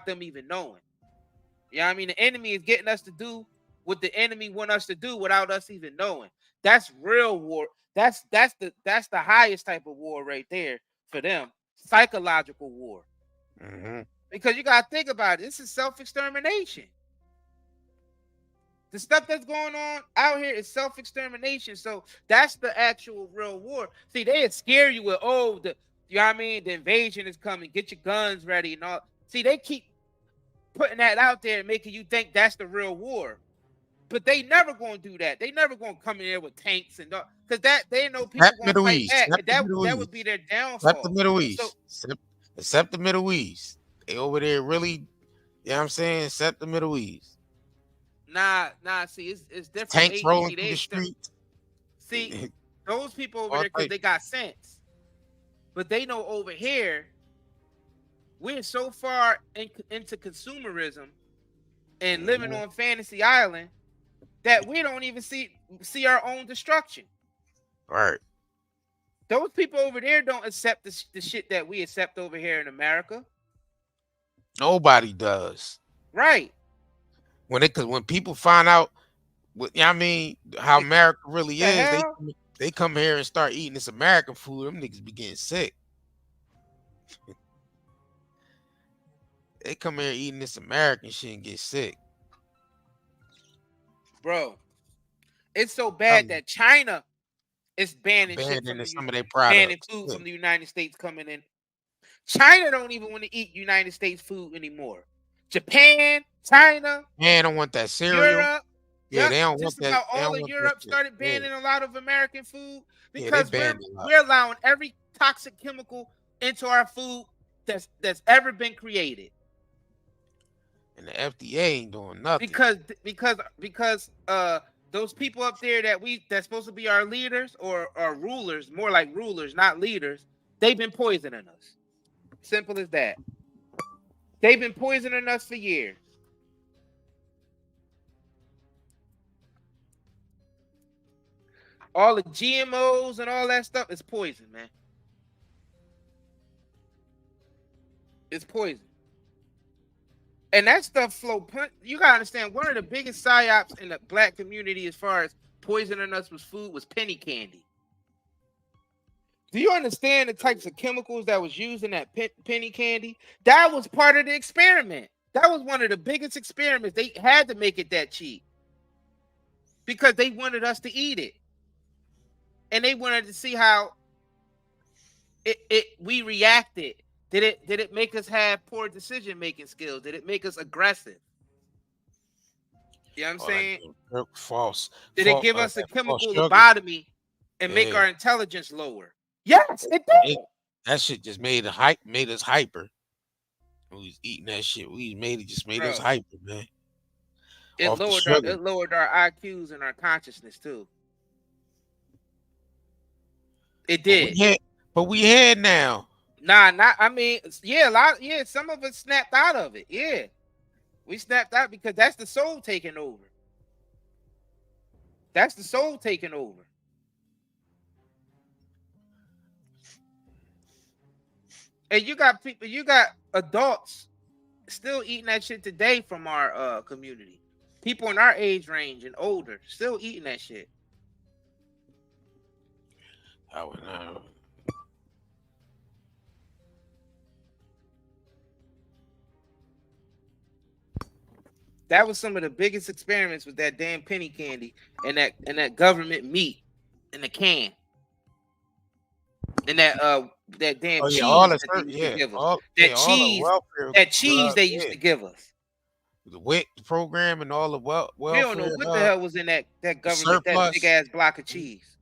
them even knowing. You know what I mean? The enemy is getting us to do what the enemy want us to do without us even knowing. That's real war. That's the highest type of war right there for them. Psychological war. Because you gotta think about it. This is self-extermination. The stuff that's going on out here is self-extermination. So that's the actual real war. See, they scare you with, you know what I mean? The invasion is coming. Get your guns ready and all. See, they keep putting that out there and making you think that's the real war. But they never going to do that. They never going to come in there with tanks and all. Because they know people going to fight back. That would be their downfall. Except the Middle East. Except the Middle East. They over there really, you know what I'm saying? Except the Middle East. Nah, see, it's different. Tanks rolling through the streets. See, those people over there, because they got sense. But they know over here, we're so far into consumerism and living on Fantasy Island that we don't even see our own destruction. Right. Those people over there don't accept the shit that we accept over here in America. Nobody does. Right. When people find out what, you know what I mean, how America really is, they come here and start eating this American food. Them niggas be getting sick. They come here eating this American shit and get sick. Bro, it's so bad that China is banning shit from some of their products. Banning food from the United States coming in. China don't even want to eat United States food anymore. Japan, China, man, don't want that cereal. Europe, they don't want that. All of Europe started banning a lot of American food because we're allowing every toxic chemical into our food that's ever been created. And the FDA ain't doing nothing because those people up there that's supposed to be our leaders or rulers, more like rulers, not leaders, they've been poisoning us. Simple as that. They've been poisoning us for years. All the GMOs and all that stuff is poison, man. It's poison. And that stuff flow. You gotta understand, one of the biggest psyops in the black community as far as poisoning us with food was penny candy. Do you understand the types of chemicals that was used in that penny candy? That was part of the experiment. That was one of the biggest experiments. They had to make it that cheap because they wanted us to eat it. And they wanted to see how we reacted. Did it make us have poor decision-making skills? Did it make us aggressive? You know what I'm saying? False. Did it give us a chemical lobotomy and make our intelligence lower? Yes, it did. That shit just made us hyper. We was eating that shit. Just made us hyper, man. It lowered our IQs and our consciousness too. It did. But we had now. Some of us snapped out of it. Yeah. We snapped out because that's the soul taking over. That's the soul taking over. And you got adults still eating that shit today from our community. People in our age range and older still eating that shit. I would know. That was some of the biggest experiments with that damn penny candy and that government meat in the can. And that damn cheese that cheese they used to give us. The WIC program and all the welfare. We don't know what the hell was in that government, that big ass block of cheese.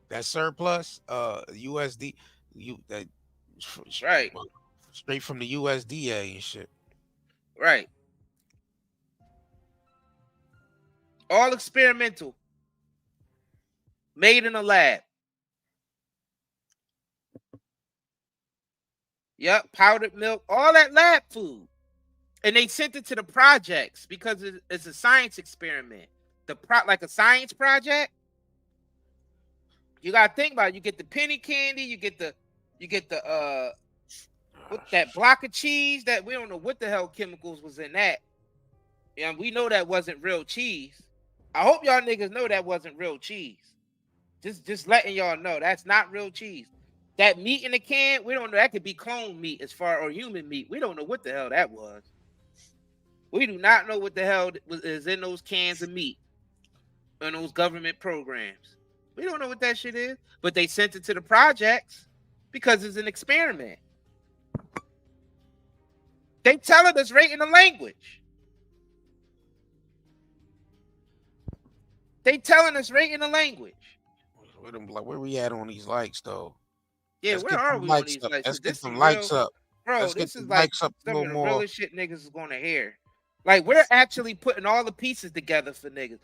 That surplus, USD, right, straight from the USDA and shit. Right. All experimental. Made in a lab. Yep, powdered milk, all that lab food. And they sent it to the projects because it's a science experiment. Like a science project. You gotta think about it. You get the penny candy, you get the with that block of cheese that we don't know what the hell chemicals was in that. Yeah, we know that wasn't real cheese. I hope y'all niggas know that wasn't real cheese. Just letting y'all know that's not real cheese. That meat in the can, we don't know. That could be clone meat or human meat. We don't know what the hell that was. We do not know what the hell is in those cans of meat in those government programs. We don't know what that shit is, but they sent it to the projects because it's an experiment. They telling us right in the language. They telling us right in the language. Where we at on these likes though? Yeah, Let's where are we on these likes? Let's get This some is likes real, up. bro. Let's This get is the like likes up a some of little the more. realest shit niggas is gonna hear. Like we're actually putting all the pieces together for niggas.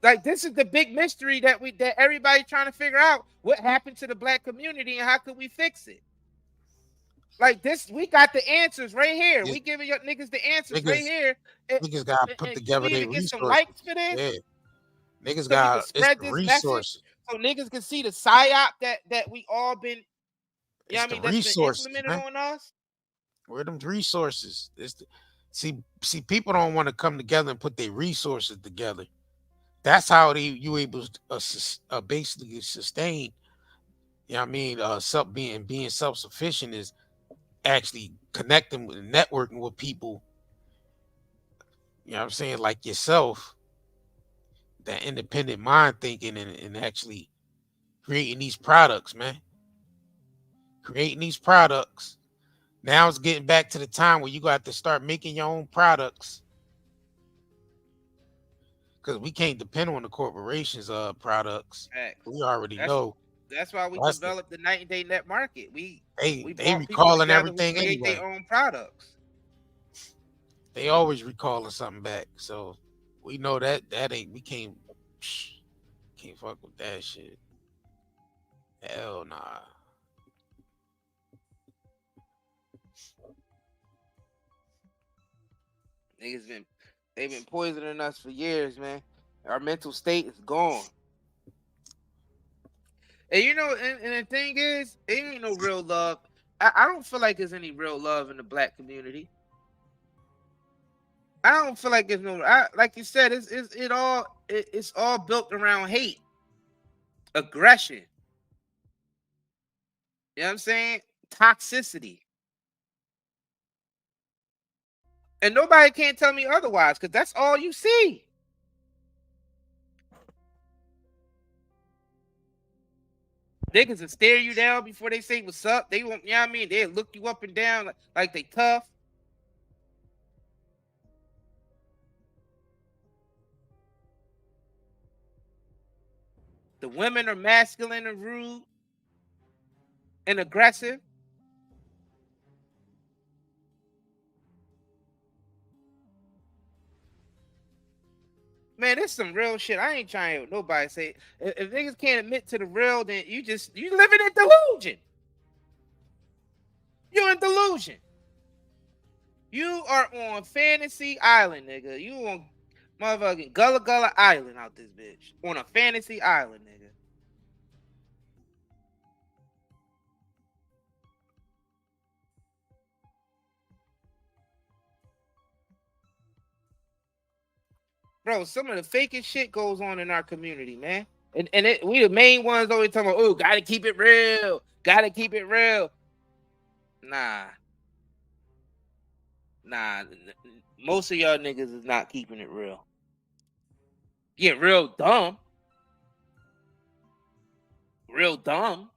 Like this is the big mystery that everybody trying to figure out what happened to the black community and how could we fix it. Like this, we got the answers right here. We giving your niggas the answers right here. Niggas gotta put And can together we their even get some resources. likes for this? Yeah. Niggas So we can got it's spread the this message resources. so niggas can see the psyop that we all been, you know what I It's the mean, that's been resources, implemented man. on us. Where them resources? See, people don't want to come together and put their resources together. That's how you able to basically sustain. You know what I mean? Being self-sufficient is actually connecting with networking with people. You know what I'm saying? Like yourself, that independent mind thinking and actually creating these products, man. Creating these products. Now it's getting back to the time where you got to start making your own products. Because we can't depend on the corporations' products. Facts. We already know. That's why we That's developed the night and day net market. We they brought people recalling together who everything create anyway. their own products. They always recalling something back. So we know that ain't, we can't fuck with that shit. Hell nah. They've been poisoning us for years, man. Our mental state is gone. And you know, and the thing is, it ain't no real love. I don't feel like there's any real love in the black community. I don't feel like there's no. Like you said, it's all built around hate, aggression. You know what I'm saying? Toxicity. And nobody can't tell me otherwise, because that's all you see. Niggas will stare you down before they say what's up. They won't, you know what I mean? They'll look you up and down like they tough. The women are masculine and rude and aggressive. Man, it's some real shit. I ain't trying to nobody say. If niggas can't admit to the real, then you living in delusion. You're in delusion. You are on fantasy island, nigga. You on motherfucking Gullah Gullah Island out this bitch. On a fantasy island, nigga. Bro, some of the fakest shit goes on in our community, man. And we the main ones always talking about, oh, gotta keep it real. Gotta keep it real. Nah. Most of y'all niggas is not keeping it real. Get real dumb. Real dumb.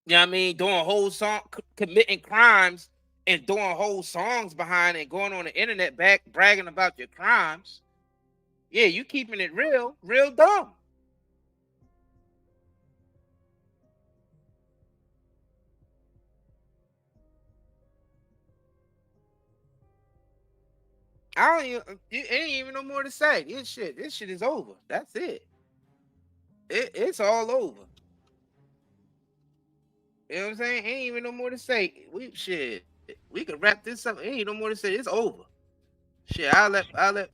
You know what I mean? Doing a whole song, committing crimes and doing whole songs behind it, going on the internet bragging about your crimes. Yeah, you keeping it real dumb. It ain't even no more to say. This shit is over. That's it. It's all over. You know what I'm saying? Ain't even no more to say. We could wrap this up. Ain't no more to say. It's over. Shit, I'll let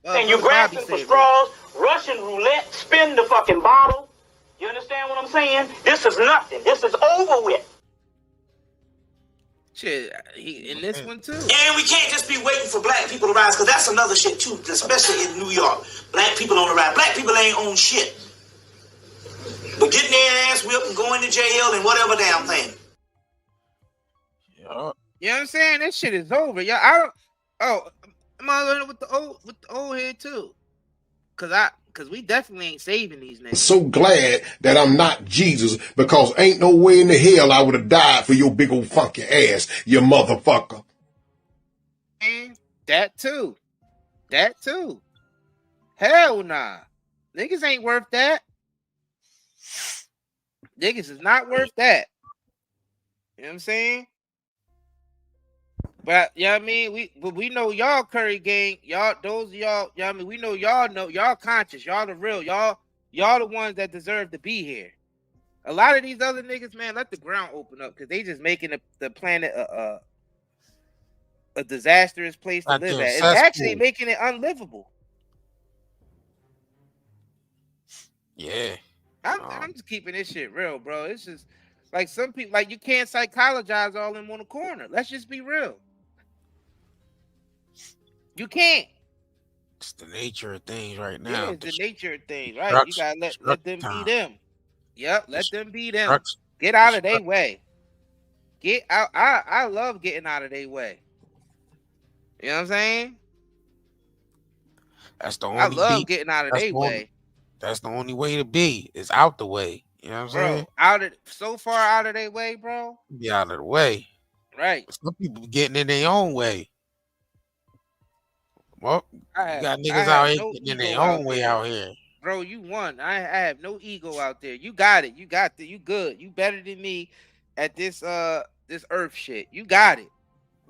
and you're Bobby grasping say for it. straws, Russian roulette, spin the fucking bottle. You understand what I'm saying? This is nothing. This is over with. Shit, he in this one too. And we can't just be waiting for black people to rise, because that's another shit too, especially in New York. Black people on the rise. Black people ain't own shit. But getting their ass whipped and going to jail and whatever damn thing. You know what I'm saying? This shit is over. Yeah, I don't. Oh, I'm all learning with the old head too. Cause we definitely ain't saving these niggas. I'm so glad that I'm not Jesus, because ain't no way in the hell I would have died for your big old funky ass, you motherfucker. And that too. Hell nah. Niggas ain't worth that. Niggas is not worth that. You know what I'm saying? But you know what I mean? We know y'all Curry gang, y'all, those of y'all, you know what I mean? We know y'all conscious, y'all the real, y'all the ones that deserve to be here. A lot of these other niggas, man, let the ground open up, because they just making the planet a disastrous place to live at. It's actually making it unlivable. Yeah. I'm just keeping this shit real, bro. It's just like some people, like, you can't psychologize all in one corner. Let's just be real. You can't. It's the nature of things right now. Yeah, it's the nature of things, right? You gotta let them be them. Yep, let them be them. Get out of their way. Get out. I love getting out of their way. You know what I'm saying? That's the only. I love getting out of their way. That's the only way to be. Is out the way. You know what I'm saying? So far out of their way, bro. Be out of the way. Right. Some people getting in their own way. Well, you got niggas out here getting in their own way out here. Bro, you won. I have no ego out there. You got it. You good. You better than me at this earth shit. You got it.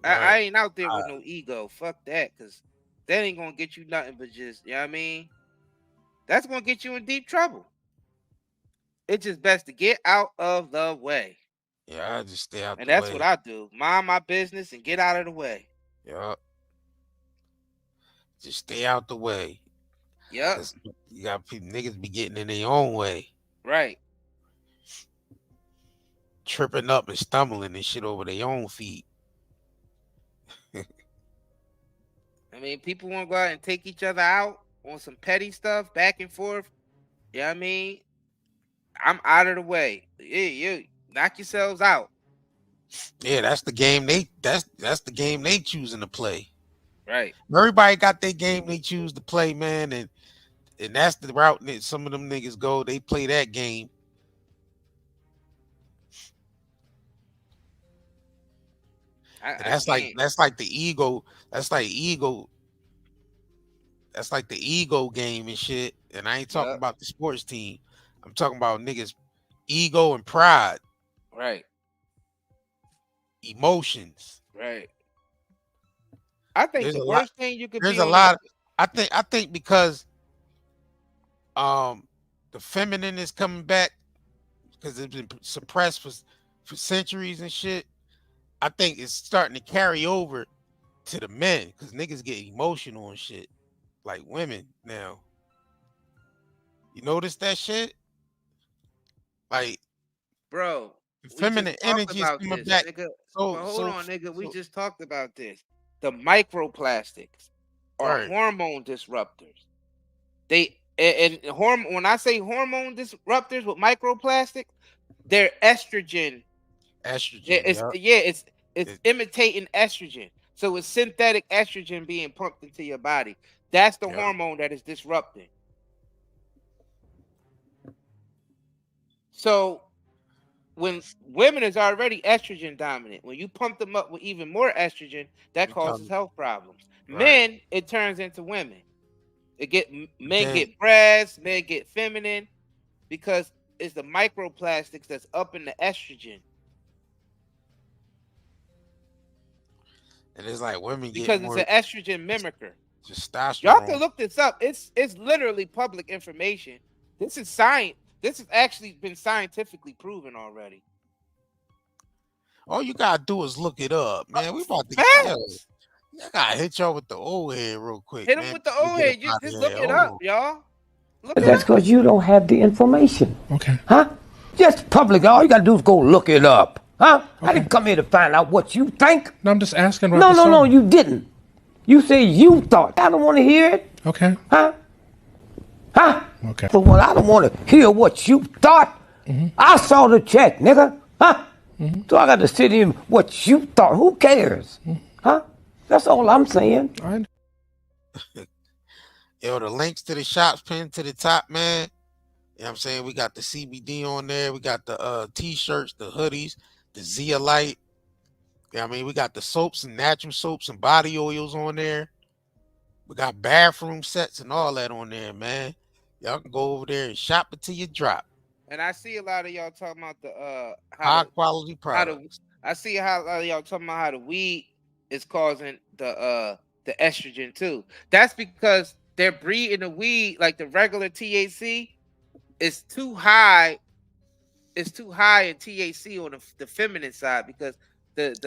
Right. I ain't out there with no ego. Fuck that, because that ain't gonna get you nothing but just, you know what I mean? That's gonna get you in deep trouble. It's just best to get out of the way. Yeah, I just stay out the way. And that's what I do. Mind my business and get out of the way. Yeah. Just stay out the way. Yep. You got people, niggas be getting in their own way. Right. Tripping up and stumbling and shit over their own feet. I mean, people want to go out and take each other out on some petty stuff, back and forth. You know what I mean? I'm out of the way. You knock yourselves out. Yeah, that's the game that's the game they choosing to play. Right. Everybody got their game they choose to play, man, and that's the route that some of them niggas go. They play that game. That's like the ego. That's like the ego game and shit. And I ain't talking about the sports team. I'm talking about niggas' ego and pride. Right. Emotions. Right. I think the worst thing you could be. There's a lot. I think because the feminine is coming back because it's been suppressed for centuries and shit. I think it's starting to carry over to the men, because niggas get emotional and shit like women now. You notice that shit? Like, bro, feminine energy is coming back. Nigga. Hold on, nigga. We just talked about this. The microplastics are hormone disruptors. When I say hormone disruptors with microplastics, they're estrogen. It's imitating estrogen. So it's synthetic estrogen being pumped into your body. That's the hormone that is disrupting. So when women is already estrogen dominant, when you pump them up with even more estrogen, that causes health problems. Men, it turns into women. Men get breasts, men get feminine, because it's the microplastics that's up in the estrogen. And it's like women because it's an estrogen mimicker. Testosterone. Y'all can look this up. It's literally public information. This is science. This has actually been scientifically proven already. All you gotta do is look it up, man. We about to I gotta hit y'all with the old head real quick. Hit man. him with the old head. Just look it up, y'all. That's because you don't have the information. Okay. Huh? Just public. All you got to do is go look it up. Huh? Okay. I didn't come here to find out what you think. No, I'm just asking. No, you didn't. You say you thought. I don't want to hear it. Okay. Huh? Huh? Okay. For what? I don't want to hear what you thought. I saw the check, nigga. Huh? So I got to sit in what you thought. Who cares? Huh? That's all I'm saying. All right. Yo, the links to the shops pinned to the top, man. You know what I'm saying? We got the CBD on there. We got the t-shirts, the hoodies, the Zeolite. Yeah, I mean, we got the soaps and natural soaps and body oils on there. We got bathroom sets and all that on there, man. Y'all can go over there and shop it till you drop. And I see a lot of y'all talking about the high quality products. I see how a lot of y'all talking about how the weed is causing the estrogen too. That's because they're breeding the weed like the regular THC is too high. It's too high in THC on the feminine side because that's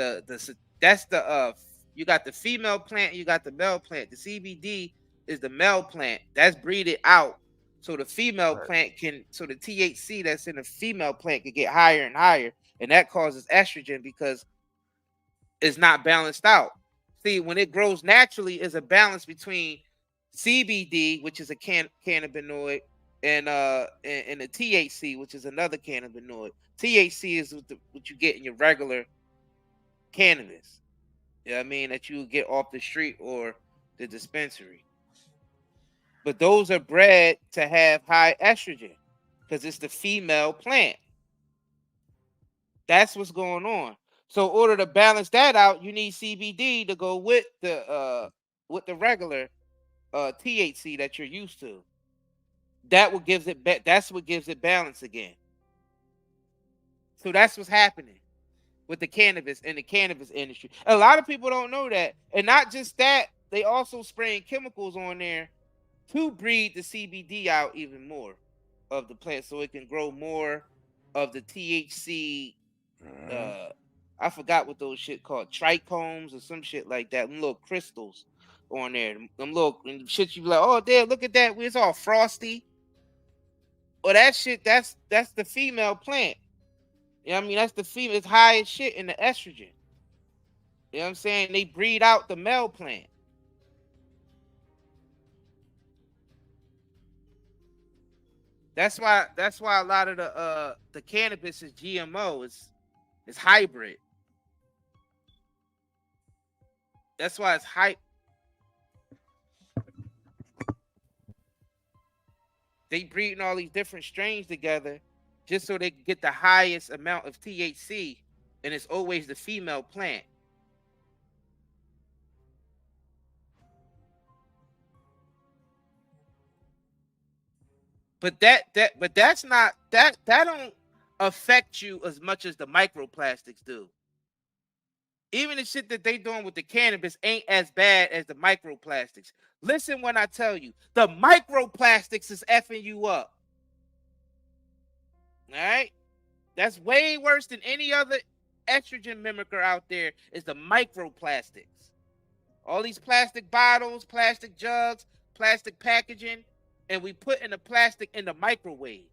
the you got the female plant, you got the male plant. The CBD is the male plant that's breeded out, so the female plant so the THC that's in the female plant can get higher and higher, and that causes estrogen because it's not balanced out. See, when it grows naturally, is a balance between CBD, which is a cannabinoid, and the THC, which is another cannabinoid. THC is what you get in your regular cannabis. You know what I mean? That you get off the street or the dispensary. But those are bred to have high estrogen because it's the female plant. That's what's going on. So in order to balance that out, you need CBD to go with the regular THC that you're used to. That's what gives it balance again. So that's what's happening with the cannabis and the cannabis industry. A lot of people don't know that. And not just that, they also spraying chemicals on there to breed the CBD out even more of the plant so it can grow more of the THC. I forgot what those shit called, trichomes or some shit like that. Them little crystals on there. Them little shit you be like, oh damn, look at that. It's all frosty. Or that shit, that's the female plant. You know what I mean? That's the female, it's high as shit in the estrogen. You know what I'm saying? They breed out the male plant. That's why a lot of the cannabis is GMO, it's hybrid. That's why it's hype. They breeding all these different strains together just so they can get the highest amount of THC, and it's always the female plant. But that's not that don't affect you as much as the microplastics do. Even the shit that they doing with the cannabis ain't as bad as the microplastics. Listen when I tell you, the microplastics is effing you up. All right? That's way worse than any other estrogen mimicker out there is the microplastics. All these plastic bottles, plastic jugs, plastic packaging, and we put in the plastic in the microwave.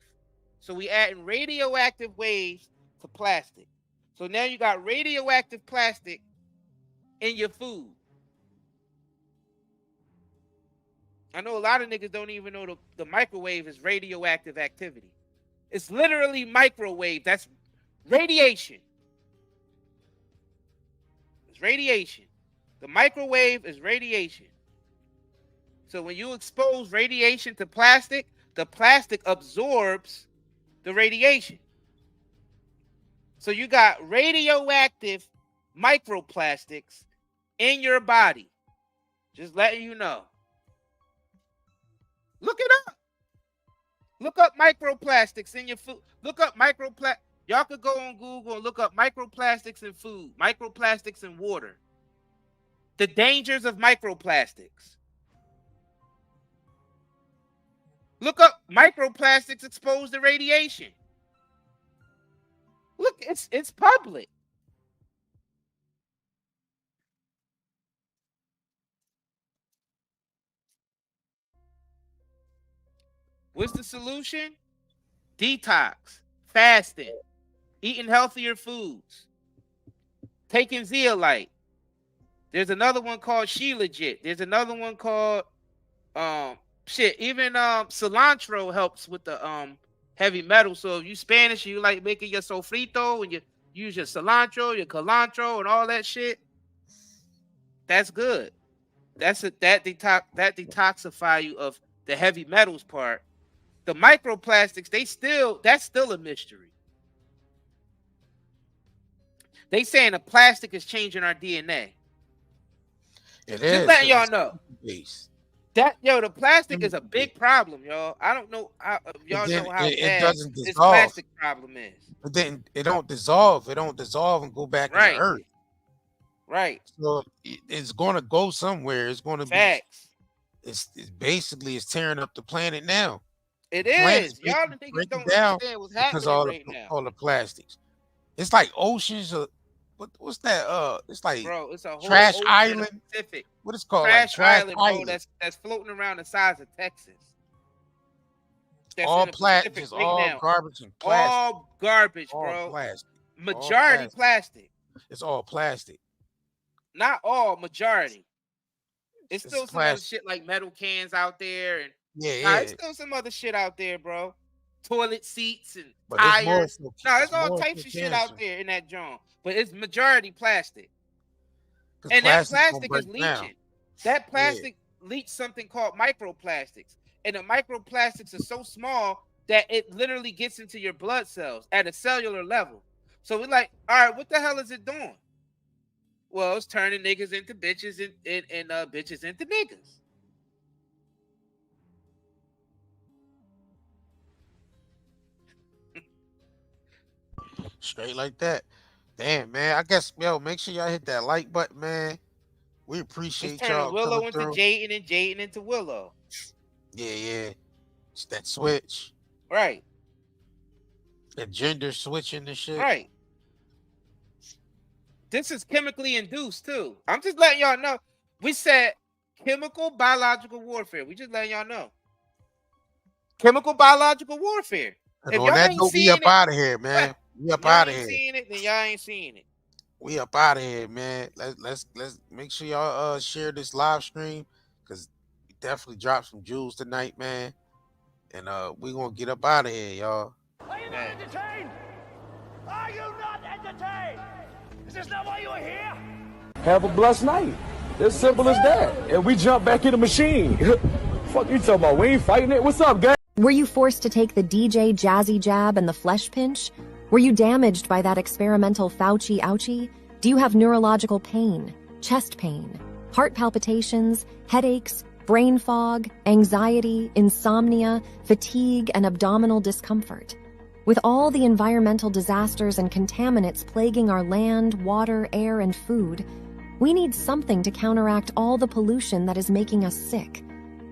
So we adding radioactive waves to plastic. So now you got radioactive plastic in your food. I know a lot of niggas don't even know the microwave is radioactive activity. It's literally microwave. That's radiation. It's radiation. The microwave is radiation. So when you expose radiation to plastic, the plastic absorbs the radiation. So you got radioactive microplastics in your body. Just letting you know. Look it up. Look up microplastics in your food. Look up microplastics. Y'all could go on Google and look up microplastics in food, microplastics in water. The dangers of microplastics. Look up microplastics exposed to radiation. Look, it's public. What's the solution? Detox, fasting, eating healthier foods, taking zeolite. There's another one called She Legit. There's another one called even cilantro helps with the heavy metal. So if you Spanish, you like making your sofrito and you use your cilantro, your culantro, and all that shit. That's good. That detoxify you of the heavy metals part. The microplastics, that's still a mystery. They saying the plastic is changing our DNA. It Just is. letting y'all know. Base. The plastic is a big problem, y'all. I don't know how y'all know how bad this plastic problem is. But then it don't dissolve. It don't dissolve and go back in the earth. Right. So it's going to go somewhere. It's going to be. It's basically tearing up the planet now. It is. Y'all niggas don't understand what's happening right now. All the plastics. It's like oceans of what's that? It's like, bro, it's a whole trash ocean island. Pacific. What is it called? Trash, like island, bro. That's floating around the size of Texas. That's all plastic, all now. garbage and plastic. All garbage, all bro. Plastic. Majority plastic. It's all plastic. Not all, majority. It's still some other plastic. shit like metal cans out there, and it's still some other shit out there, bro. Toilet seats and But it's more tires. for- No, it's there's all more types for of shit out cancer. there in that joint, but it's majority plastic. 'Cause And that plastic gonna plastic is break down. leaching. That plastic leaches something called microplastics, and the microplastics are so small that it literally gets into your blood cells at a cellular level. So we're like, all right, what the hell is it doing? Well, it's turning niggas into bitches and bitches into niggas. Straight like that. Damn, man. I guess, make sure y'all hit that like button, man. We appreciate It's turning y'all Willow coming into through. Jaden and Jaden into Willow. Yeah. It's that switch. Right. That gender switching and shit. Right. This is chemically induced too. I'm just letting y'all know. We said chemical biological warfare. We just letting y'all know. Chemical biological warfare. And If on y'all that ain't note, we seeing up it, out of here, man. We up y'all out of ain't here. seeing it, then y'all ain't seeing it. We up out of here, man. Let's make sure y'all share this live stream, because we definitely dropped some jewels tonight, man. And we gonna get up out of here, y'all. Are you not entertained? Are you not entertained? Is this not why you are here? Have a blessed night. It's simple as that. And we jump back in the machine. Fuck you talking about? We ain't fighting it. What's up, guys? Were you forced to take the DJ Jazzy Jab and the flesh pinch? Were you damaged by that experimental Fauci ouchie? Do you have neurological pain, chest pain, heart palpitations, headaches, brain fog, anxiety, insomnia, fatigue, and abdominal discomfort? With all the environmental disasters and contaminants plaguing our land, water, air, and food, we need something to counteract all the pollution that is making us sick.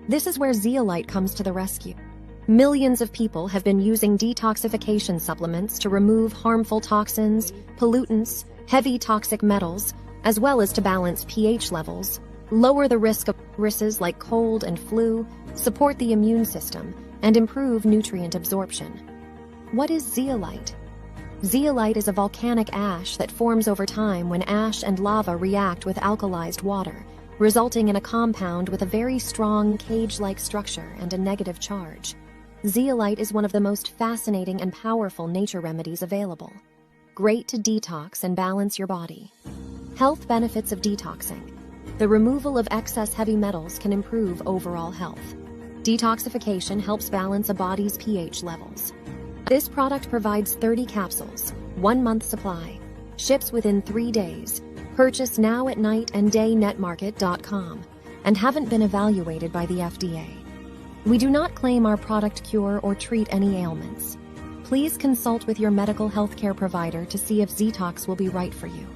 This is where Zeolite comes to the rescue. Millions of people have been using detoxification supplements to remove harmful toxins, pollutants, heavy toxic metals, as well as to balance pH levels, lower the risk of viruses like cold and flu, support the immune system, and improve nutrient absorption. What is zeolite? Zeolite is a volcanic ash that forms over time when ash and lava react with alkalized water, resulting in a compound with a very strong cage-like structure and a negative charge. Zeolite is one of the most fascinating and powerful nature remedies available. Great to detox and balance your body. Health benefits of detoxing. The removal of excess heavy metals can improve overall health. Detoxification helps balance a body's pH levels. This product provides 30 capsules, 1 month supply, ships within 3 days, purchase now at nightanddayNetmarket.com, and haven't been evaluated by the FDA. We do not claim our product cure or treat any ailments. Please consult with your medical healthcare provider to see if ZE-TOX will be right for you.